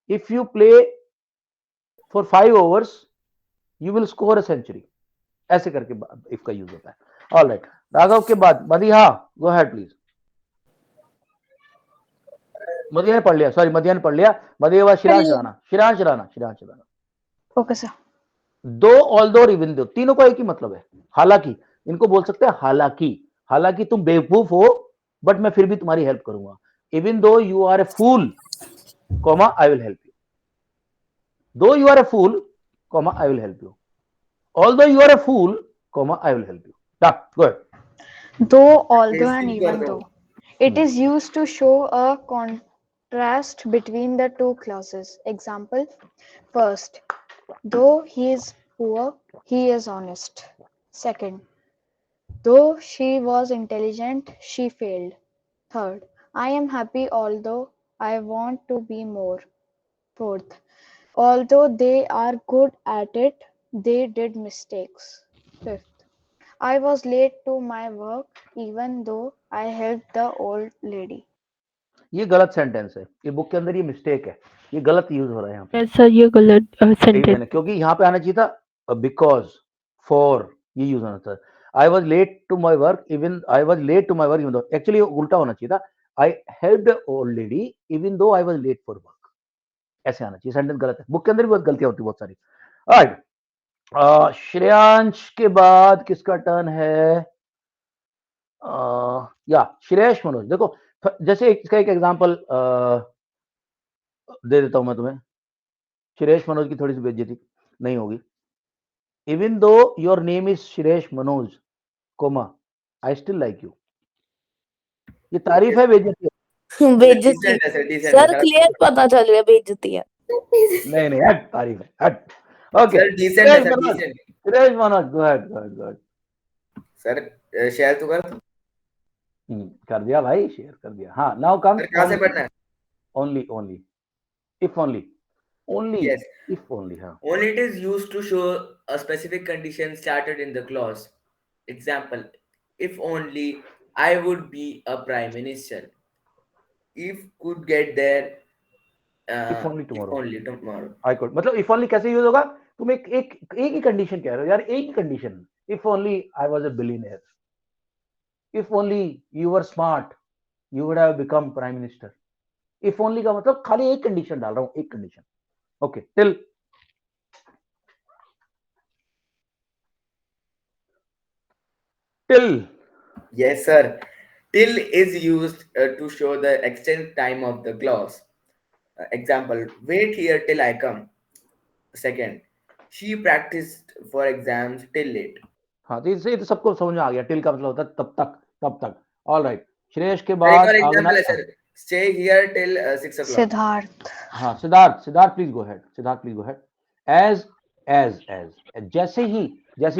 If you play for 5 hours you will score a century, ऐसे करके इफ का use होता है। Alright, Raghav के बाद मदिहा, गो अहेड प्लीज। मदिहा ने पढ़ लिया, सॉरी मदिहा ने पढ़ लिया। मदिहा बाद Shiransh Rana. Okay sir. Though, although और इवन दो, तीनों का एक ही मतलब है, हालांकि। इनको बोल सकते हैं हालांकि तुम बेवकूफ हो बट मैं फिर भी तुम्हारी हेल्प करूंगा. Even though you are a fool, comma I will help you. Though you are a fool, comma I will help you. Although you are a fool, comma I will help you. Go ahead. Though, although, and Testing कर even दो. though. It is used to show a contrast between the two clauses. Example: first, though he is poor, he is honest. Second, though she was intelligent, she failed. Third, I am happy although I want to be more. Fourth, although they are good at it, they did mistakes. Fifth, I was late to my work even though I helped the old lady. ये गलत sentence है, ये book के अंदर ये mistake है, ये गलत यूज हो रहा है यहाँ पे. सर ये गलत यही सेंटेंस. मैंने, क्योंकि यहाँ पे आना चाहिए था बिकॉज, फॉर, ये यूज होना था. I was late to my work even, I was late to my work even though, actually उल्टा होना चाहिए था. I helped old lady even though I was late for work. ऐसे आना चाहिए. सेंटेंस गलत है, बुक के अंदर भी बहुत गलतियां होती है बहुत सारी. राइट. श्रेयांश के बाद किसका टर्न है? या श्रेयश मनोज. देखो जैसे इसका एक एग्जांपल दे देता हूं मैं तुम्हें. श्रेयश मनोज की थोड़ी सी बेइज्जती नहीं होगी. Even though your name is Shreyash Manoj, comma I still like you. ये तारीफ है, बेइज्जती है? बेइज्जती सर, क्लियर पता चल रहा है बेइज्जती है. नहीं नहीं हट, तारीफ है, हट. ओके सर डिसेंट है sir, decent. Shreyash Manoj, go ahead, go ahead, go ahead. Sir share तो कर. कर दिया भाई, शेयर कर दिया. हाँ, नाउ कम. कहां से पढ़ना है? Only, only, if only, only, yes, if only. हाँ, only it is used to show a specific condition started in the clause. Example: if only I would be a prime minister. If could get there. if only tomorrow. If only tomorrow. I could. मतलब if only कैसे use होगा? तुम एक ही condition कह रहे हो यार, एक ही condition. if only I was a billionaire, if only you were smart, you would have become prime minister. if only का मतलब खाली एक कंडीशन डाल रहा हूं, एक condition. Okay, till. Till. Yes sir. Till is used to show the extent time of the clause. Example: wait here till I come. Second, she practiced for exams till late. हाँ, तो इससे तो सबको समझ में आ गया. टिल का मतलब होता है तब तक, तब तक. All right. श्रेयस के बाद एग्जांपल है sir, stay here till 6 o'clock. Siddharth. हाँ, Siddharth please go ahead. Siddharth please go ahead. as जैसे ही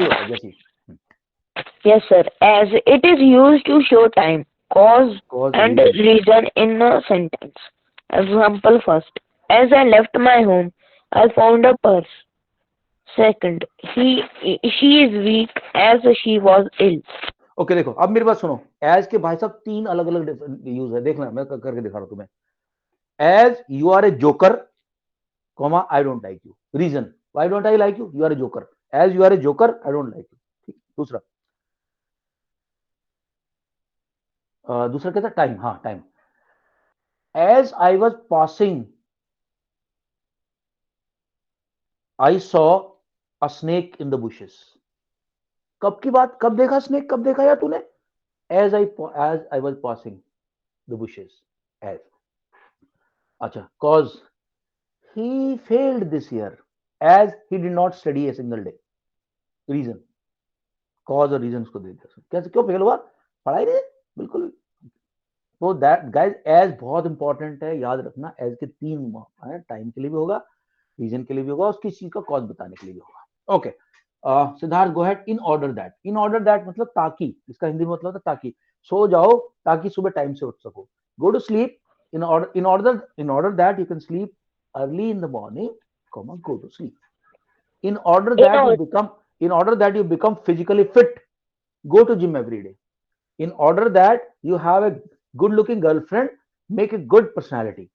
होता है, जैसे ही. Yes sir, as it is used to show time, cause and reason in a sentence. Example: first, as I left my home, I found a purse. Second, she is weak as she was ill. Okay, देखो अब मेरी बात सुनो. As के भाई साहब तीन अलग अलग यूज है, देखना मैं करके दिखा रहा हूं तुम्हें. As you are a joker, comma I don't like you. Reason: why don't I like you? You are a joker. As you are a joker, I don't like you. दूसरा कहता है टाइम. हाँ, time. As I was passing, I saw a snake in the bushes. कब की बात, कब देखा snake, कब देखा यार तूने? As I was passing the bushes. As. अच्छा, cause he failed this year as he did not study a single day. Reason: cause और रीजन को दे दिया. कैसे, क्यों फेल हुआ? पढ़ाई नहीं, बिल्कुल. तो दैट गाइज, एज बहुत इंपॉर्टेंट है, याद रखना. एज के तीन है, टाइम के लिए भी होगा, रीजन के लिए भी होगा, उसकी चीज का कॉज बताने के लिए भी होगा. Okay, Siddharth go ahead. In order that. In order that मतलब ताकि, इसका हिंदी में मतलब होता है ताकि. सो जाओ ताकि सुबह टाइम से उठ सको. Go to sleep in order that you can sleep early in the morning, go to sleep. In order that you become physically fit, go to gym every day. In order that you have a good looking girlfriend, make a good personality.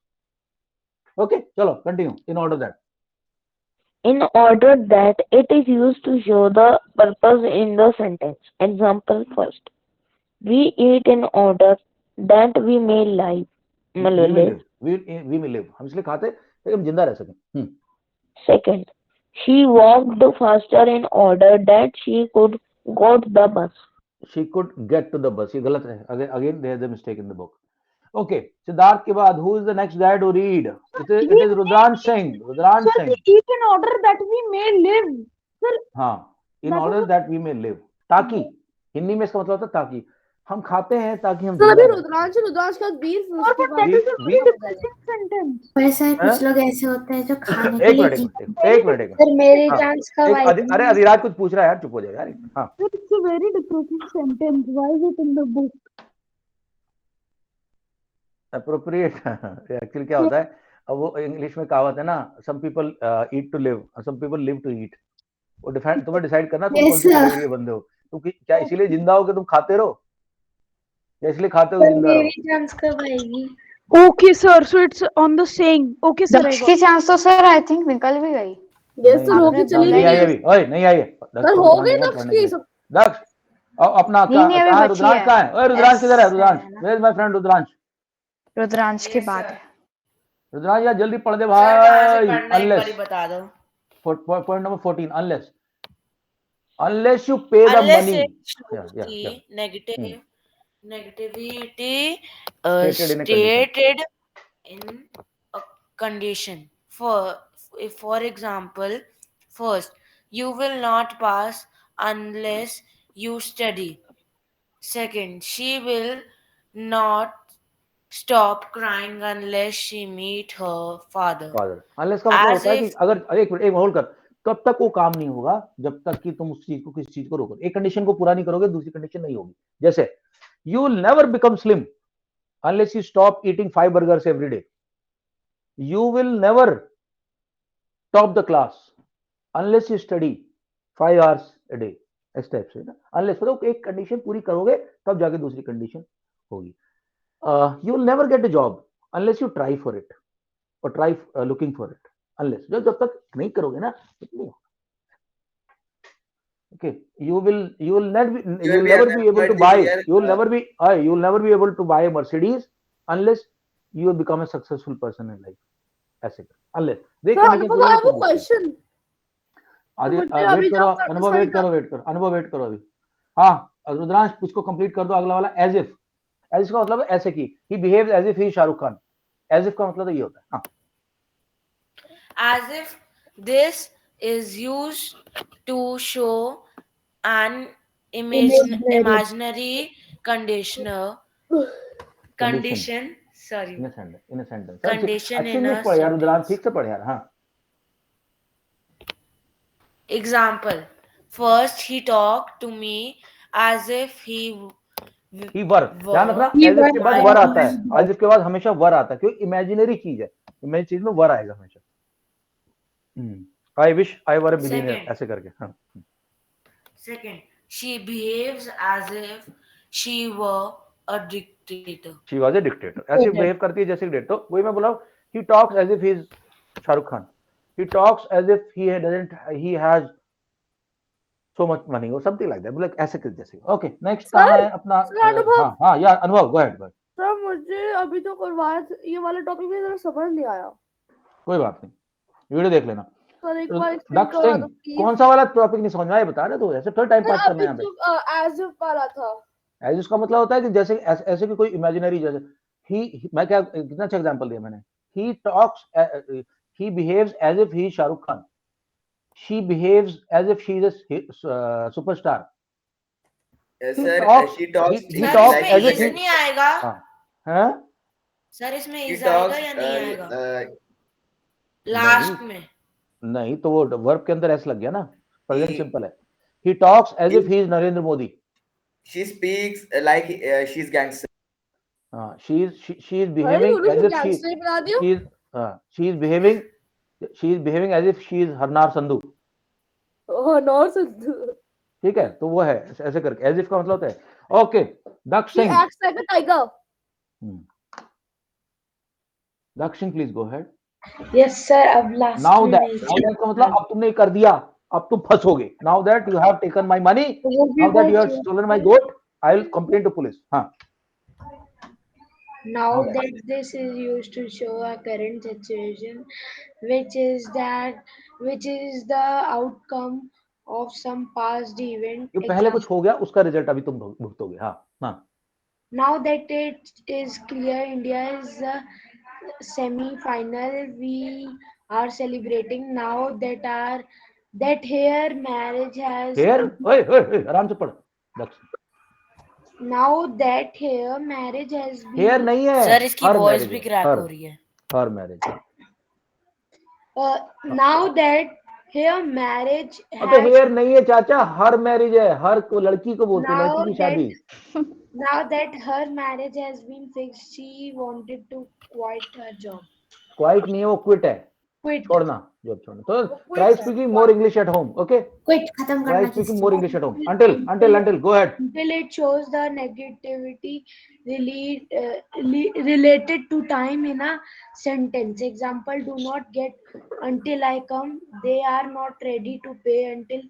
Okay, chalo, continue. In order that. In order that, it is used to show the purpose in the sentence. Example: first, we eat in order that we may live. We may live. हम इसलिए खाते हैं ताकि हम जिंदा रह सकें. Second, she walked faster in order that she could go to the bus. she could get to the bus. ये गलत है. Again there is a mistake in the book. Okay, Siddharth के बाद who is the next guy to read? It is Rudransh Singh. Rudransh Sir, Singh. we eat in order that we may live. Sir, हाँ, in that order is that we may live. ताकि, हिंदी में इसका मतलब होता है ताकि. हम खाते हैं ताकि हम सर जिंदा अभी रहें. रुद्रांश का beef sir, but that is a very depressing sentence. वैसे ही हाँ? कुछ लोग ऐसे होते हैं जो खाने के एक लिए मिनट, एक मिनट, एक मिनट. सर मेरी हाँ, चांस कब एक आएगी? अरे अधिराज कुछ पूछ रहा है यार, चुप हो जाए यार. हाँ, Sir, it's a very depressing sentence. Why is it in the book? appropriate. Actually क्या होता है, अब वो इंग्लिश में कहावत है ना, some people eat to live, some people live to eat. वो डिफाइन, तुम्हें डिसाइड करना तुम Yes, कौन सी sir. कैटेगरी के बंदे हो. तुम क्या इसीलिए जिंदा हो कि तुम खाते रहो, या इसलिए खाते हो सर जिंदा रहो? मेरी चांस कब आएगी? Okay, sir. So it's on the saying. Okay, sir. दक्ष की चांस तो सर आई थिंक निकल भी गई. यस सर नहीं, होके चली नहीं गई आई है अभी. ओए नहीं आई है. सर हो गई दक्ष की सब दक्ष अपना नहीं, अभी कहाँ है? बची रुद्रांश है. कहाँ है? ओए रुद्रांश किधर है? ऐसे रुद्रांश, है ना. Where is my friend Rudransh? Rudransh के बाद है. रुद्रांश यार जल्दी पढ़ दे सर कहाँ से भाई. पढ़ना है, एक अनलेस बारी बता दो. point number 14, unless you pay the Unless money. it shows the negativity Stated in a condition. For example, first, you will not pass unless you study. Second, she will not stop crying unless she meet her father. unless का मतलब As होता है कि if अगर एक minute, एक hold कर, तब तक वो काम नहीं होगा जब तक कि तुम उस चीज को, किसी चीज को रोको. एक कंडीशन को पूरा नहीं करोगे, दूसरी कंडीशन नहीं होगी. जैसे you will never become slim unless you stop eating 5 burgers every day. You will never top the class unless you study 5 hours a day. इस टाइप से ना, unless मतलब एक कंडीशन पूरी करोगे तब जाके दूसरी कंडीशन होगी. You will never get a job unless you try for it or try looking for it. Unless जब तक नहीं करोगे ना, नहीं होगा. Okay, you will never be able to buy, you will never be able to buy a Mercedes unless you become a successful person in life. ऐसे कर, unless देख sir Anubhav I have a question. Wait करो Anubhav, wait करो Anubhav, wait करो अभी. हाँ रुद्रांश, उसको complete कर दो. अगला वाला एज इफ का मतलब है ऐसे की, he behaves as if he is Shahrukh Khan. As if का मतलब ये होता है. हाँ, as if this is used to show an imaginary condition sorry in a sentence. condition अच्छे in में a पढ़ यार रुद्रांश, sentence. ठीक से पढ़ यार. हाँ, Example, first he talked to me as if he वर. ध्यान रखना, एज इफ के बाद वर आता है. एज इफ के बाद हमेशा वर आता है, क्योंकि इमेजिनरी चीज है. इमेजिनरी चीज में वर आएगा हमेशा. I wish I were a billionaire, ऐसे करके. हाँ, Second, she behaves as if she were a dictator. She was a dictator. ऐसे बिहेव करती है जैसे डिक्टेटर. तो वही मैं बोला, he talks as if he is Shahrukh Khan. He talks as if he has so much money or something like that. मतलब ऐसे कर जैसे. ओके, नेक्स्ट कहाँ है अपना? हाँ यार अनुभव, गो अहेड. सर मुझे अभी तो करवाया ये वाला टॉपिक में जरा समझ नहीं आया. कोई बात नहीं, वीडियो देख लेना. सर एक बार दक्ष सिंह, कौन सा वाला टॉपिक नहीं समझ में आया, बता रहे तो ऐसे थोड़ा टाइम पास करना है यहाँ पे. एज इफ वाला था. एज इसका मतलब होता है कि जैसे ऐसे कि कोई इमेजिनरी, जैसे ही, मैं क्या कितना अच्छा एग्जांपल दिया मैंने. He talks, he behaves as if he is Shahrukh Khan. she behaves as if she is a superstar. Sir, he talks as if he नहीं आएगा. हाँ, सर इसमें इज आएगा या नहीं आएगा? लास्ट में नहीं, तो वो वर्ब के अंदर ऐसा लग गया ना. प्रेजेंट सिंपल है. he talks as if he is Narendra Modi. she speaks like she is gangster. हाँ, she is behaving as if she is behaving as if she is Harnaaz Sandhu. Harnaaz Sandhu, ठीक है, तो वो है ऐसे करके. एज इफ का मतलब होता है. Okay, Daksh Singh. Acts like a tiger. Daksh Singh, please go ahead. Yes sir. अब लास्ट नाउ दैट का मतलब अब तुमने कर दिया, अब तुम फंसोगे. Now that you have taken my money, now that you have stolen my goat, I will complain to police. हाँ, now that this is used to show a current situation which is the outcome of some past event. ये पहले कुछ हो गया, उसका result अभी तुम भुगतोगे। हाँ हाँ। Now that it is clear India is the semi-final, we are celebrating now that here marriage has here, ओए ओए ओए, आराम से पढ़। now that here marriage has here been नहीं है, सर इसकी हर वॉइस मैरिज भी है, क्रैक हर हो रही है। हर marriage. now that here marriage अबे has हेयर नहीं है चाचा, हर मैरिज है, हर को लड़की को बोलते हैं, now लड़की की that शादी। now that her marriage has been fixed, she wanted to quit her job. Quite नहीं है, वो क्विट है, Quit. छोड़ना, जॉब छोड़ना। तो try speaking more English at home, okay? Quit. खत्म ट्राई करना speaking more English at home until go ahead. Until it shows the negativity related to time in a sentence. Example, do not get until I come. They are not ready to pay until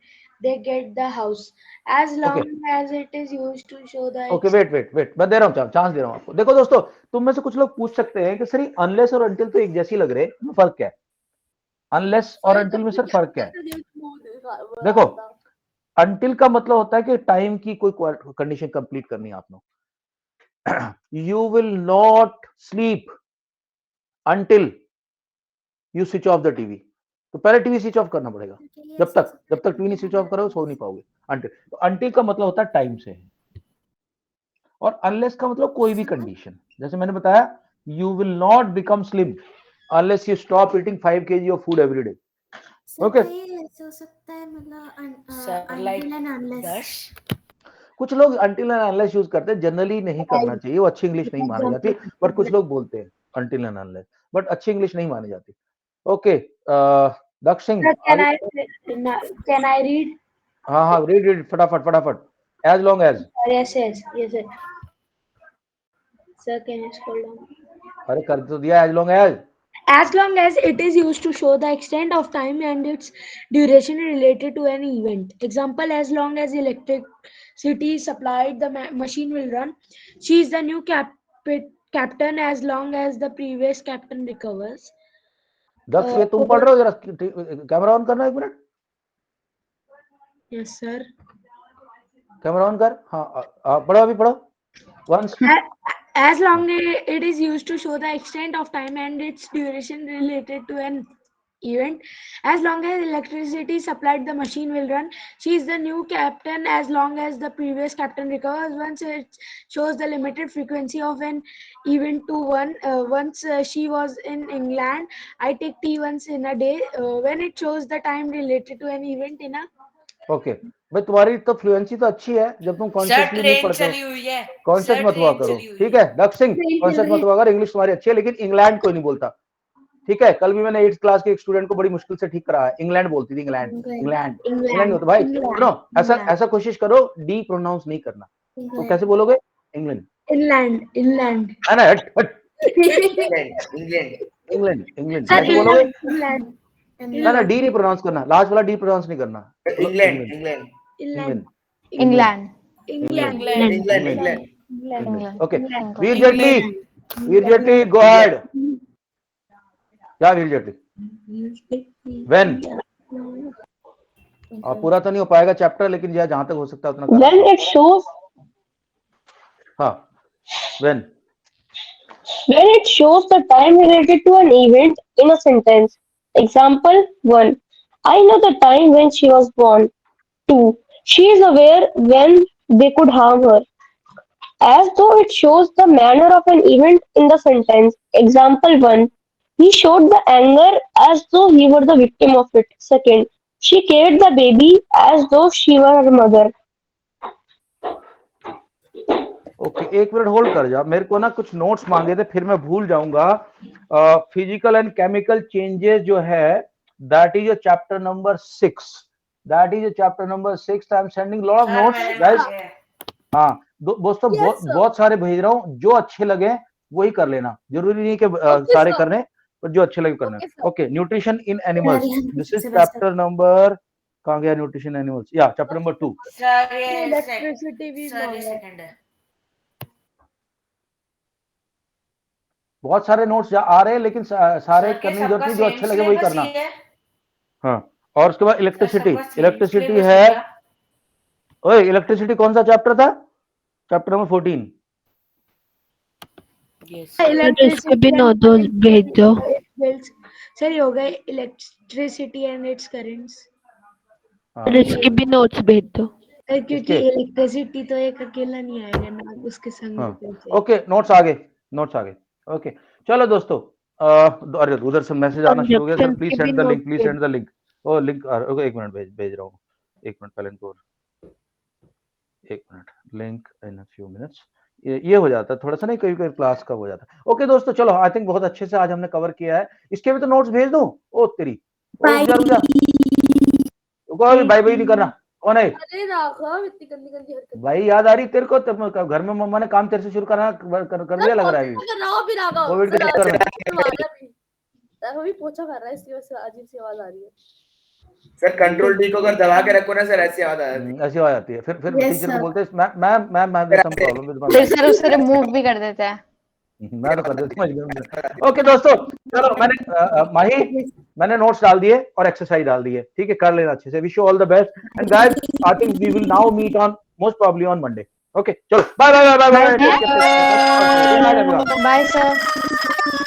they get the house. As long as it is used to show the okay wait, मैं दे रहा हूँ chance दे रहा हूँ आपको। देखो दोस्तों, तुम में से कुछ लोग पूछ सकते हैं कि सर अनलेस और अंटिल तो एक जैसी लग रहे हैं, फर्क क्या है? अनलेस और अंटिल में सर फर्क क्या है? देखो, अंटिल का मतलब होता है कि टाइम की कोई कंडीशन कंप्लीट करनी है आपने। You will not sleep until you switch off the TV. तो पहले टीवी स्विच ऑफ करना पड़ेगा। जब तक टीवी नहीं स्विच ऑफ करोगे सो नहीं पाओगे। अंटिल, तो अंटिल का मतलब होता है टाइम से है, और अनलेस का मतलब कोई भी कंडीशन। जैसे मैंने बताया, you will not become slim unless you stop eating 5 kg of food every day. Okay, ऐसे हो सकता है मतलब sir like until and unless. कुछ लोग अंटिल एंड अनलेस यूज करते हैं, जनरली नहीं करना चाहिए, वो अच्छी इंग्लिश नहीं मानी जाती, बट कुछ लोग बोलते हैं अंटिल एंड अनलेस, बट अच्छी इंग्लिश नहीं मानी जाती। Okay, Daksh Singh, Can I read? हाँ रीड फटाफट। As long as, Yes, sir. Sir, can you scroll down? अरे कर तो दिया, as long as. As long as it is used to show the extent of time and its duration related to an event. Example, as long as electricity is supplied, the machine will run. She is the new captain as long as the previous captain recovers. दक्ष, ये तुम पढ़ रहे हो? जरा camera on करना, 1 minute. Yes, sir. Camera on कर। हाँ, पढ़ो, अभी पढ़ो once. As long as it is used to show the extent of time and its duration related to an event. As long as electricity is supplied, the machine will run. She is the new captain as long as the previous captain recovers. Once it shows the limited frequency of an event to one. Once she was in England, I take tea once in a day. When it shows the time related to an event in a. Okay भाई, तुम्हारी तो fluency तो अच्छी है जब तुम sir consciously नहीं train पढ़ते हो। चली हुई है। कॉन्शियस मत हुआ करो, ठीक है दक्ष सिंह? कॉन्शियस मत हुआ कर, इंग्लिश तुम्हारी अच्छी है, लेकिन इंग्लैंड कोई नहीं बोलता, ठीक है? कल भी मैंने 8th क्लास के एक स्टूडेंट को बड़ी मुश्किल से ठीक कराया, इंग्लैंड बोलती थी, इंग्लैंड नहीं होता भाई। सुनो, ऐसा कोशिश करो, डी प्रोनाउंस नहीं करना। तो कैसे बोलोगे? England, Inland. है ना? हट इंग्लैंड इंग्लैंड कैसे बोलोगे? ना डी नहीं प्रोनाउंस करना, लास्ट वाला डी प्रोनाउंस नहीं करना। England. ओके, वीर जेटली गो अहेड। क्या वीर जेटली? व्हेन, पूरा तो नहीं हो पाएगा चैप्टर, लेकिन जहां तक हो सकता है उतना करना। When it shows, हाँ, when it shows the time related to an event in a sentence. Example 1. I know the time when she was born. 2. She is aware when they could harm her. As though it shows the manner of an event in the sentence. Example 1. He showed the anger as though he were the victim of it. Second, she carried the baby as though she were her mother. Okay, 1 minute hold कर जा, मेरे को ना कुछ notes मांगे थे, फिर मैं भूल जाऊंगा। फिजिकल एंड केमिकल चेंजेस जो है, that is chapter number 6। I am sending lot of notes guys. हाँ दोस्तों, बहुत सारे भेज रहा हूँ, जो अच्छे लगे वही कर लेना, जरूरी नहीं कि सारे करने, पर जो अच्छे लगे करना। Okay, nutrition in animals, this is chapter number, कहाँ गया न्यूट्रिशन एनिमल्स? या चैप्टर नंबर 2। Electricity भी बहुत सारे नोट्स आ रहे हैं, लेकिन सारे करने की जरूरत नहीं, जो अच्छे लगे वही करना। हाँ, और उसके बाद इलेक्ट्रिसिटी, इलेक्ट्रिसिटी है, ओए इलेक्ट्रिसिटी कौन सा चैप्टर था? Chapter number 14। इसके भी नोट भेज दो। सर ये हो गए इलेक्ट्रिसिटी एंड इट्स करेंट्स। इसके भी नोट्स भेज दो। क्योंकि इलेक्ट्रिसिटी तो एक अकेला नहीं आएगा ना, उसके संग में। ओके, नोट्स आ गए, नोट्स आ गए। ओके चलो दोस्तों, अरे उधर से मैसेज आना शुरू हो गया sir, please send the link, please send the link. ओ लिंक, ओके एक मिनट भेज रहा हूँ, एक मिनट पहले इनको, एक minute, link in a few minutes. ये हो जाता है थोड़ा सा, नहीं कभी कभी क्लास का हो जाता है। ओके दोस्तों चलो, आई थिंक बहुत अच्छे से आज हमने कवर किया है। इसके भी तो नोट्स भेज दूं? ओ तेरी, रुक जा बाय बाय नहीं करना। कौन है? अरे राघव, इतनी गंदी गंदी हरकत भाई याद आ रही तेरे को? घर में मम्मा ने काम तेरे से शुरू कर दिया लग रहा है कोविड के चक्कर में। अभी पोछा कर रहा है, इसकी वजह से अजीब सी आवाज आ रही है। सर कंट्रोल डी को अगर दबा के रखो ना सर, ऐसी आवाज आती है। फिर टीचर को बोलते हैं मैं सम प्रॉब्लम विद फिर सर उससे रिमूव भी कर देते हैं। मैं तो कर देता हूं। ओके दोस्तों चलो, मैंने नोट्स डाल दिए और एक्सरसाइज डाल दी है, ठीक है, कर लेना अच्छे से। Wish you all the best and guys, I think we will now meet on most probably on Monday. Okay चलो, bye bye bye bye bye bye sir.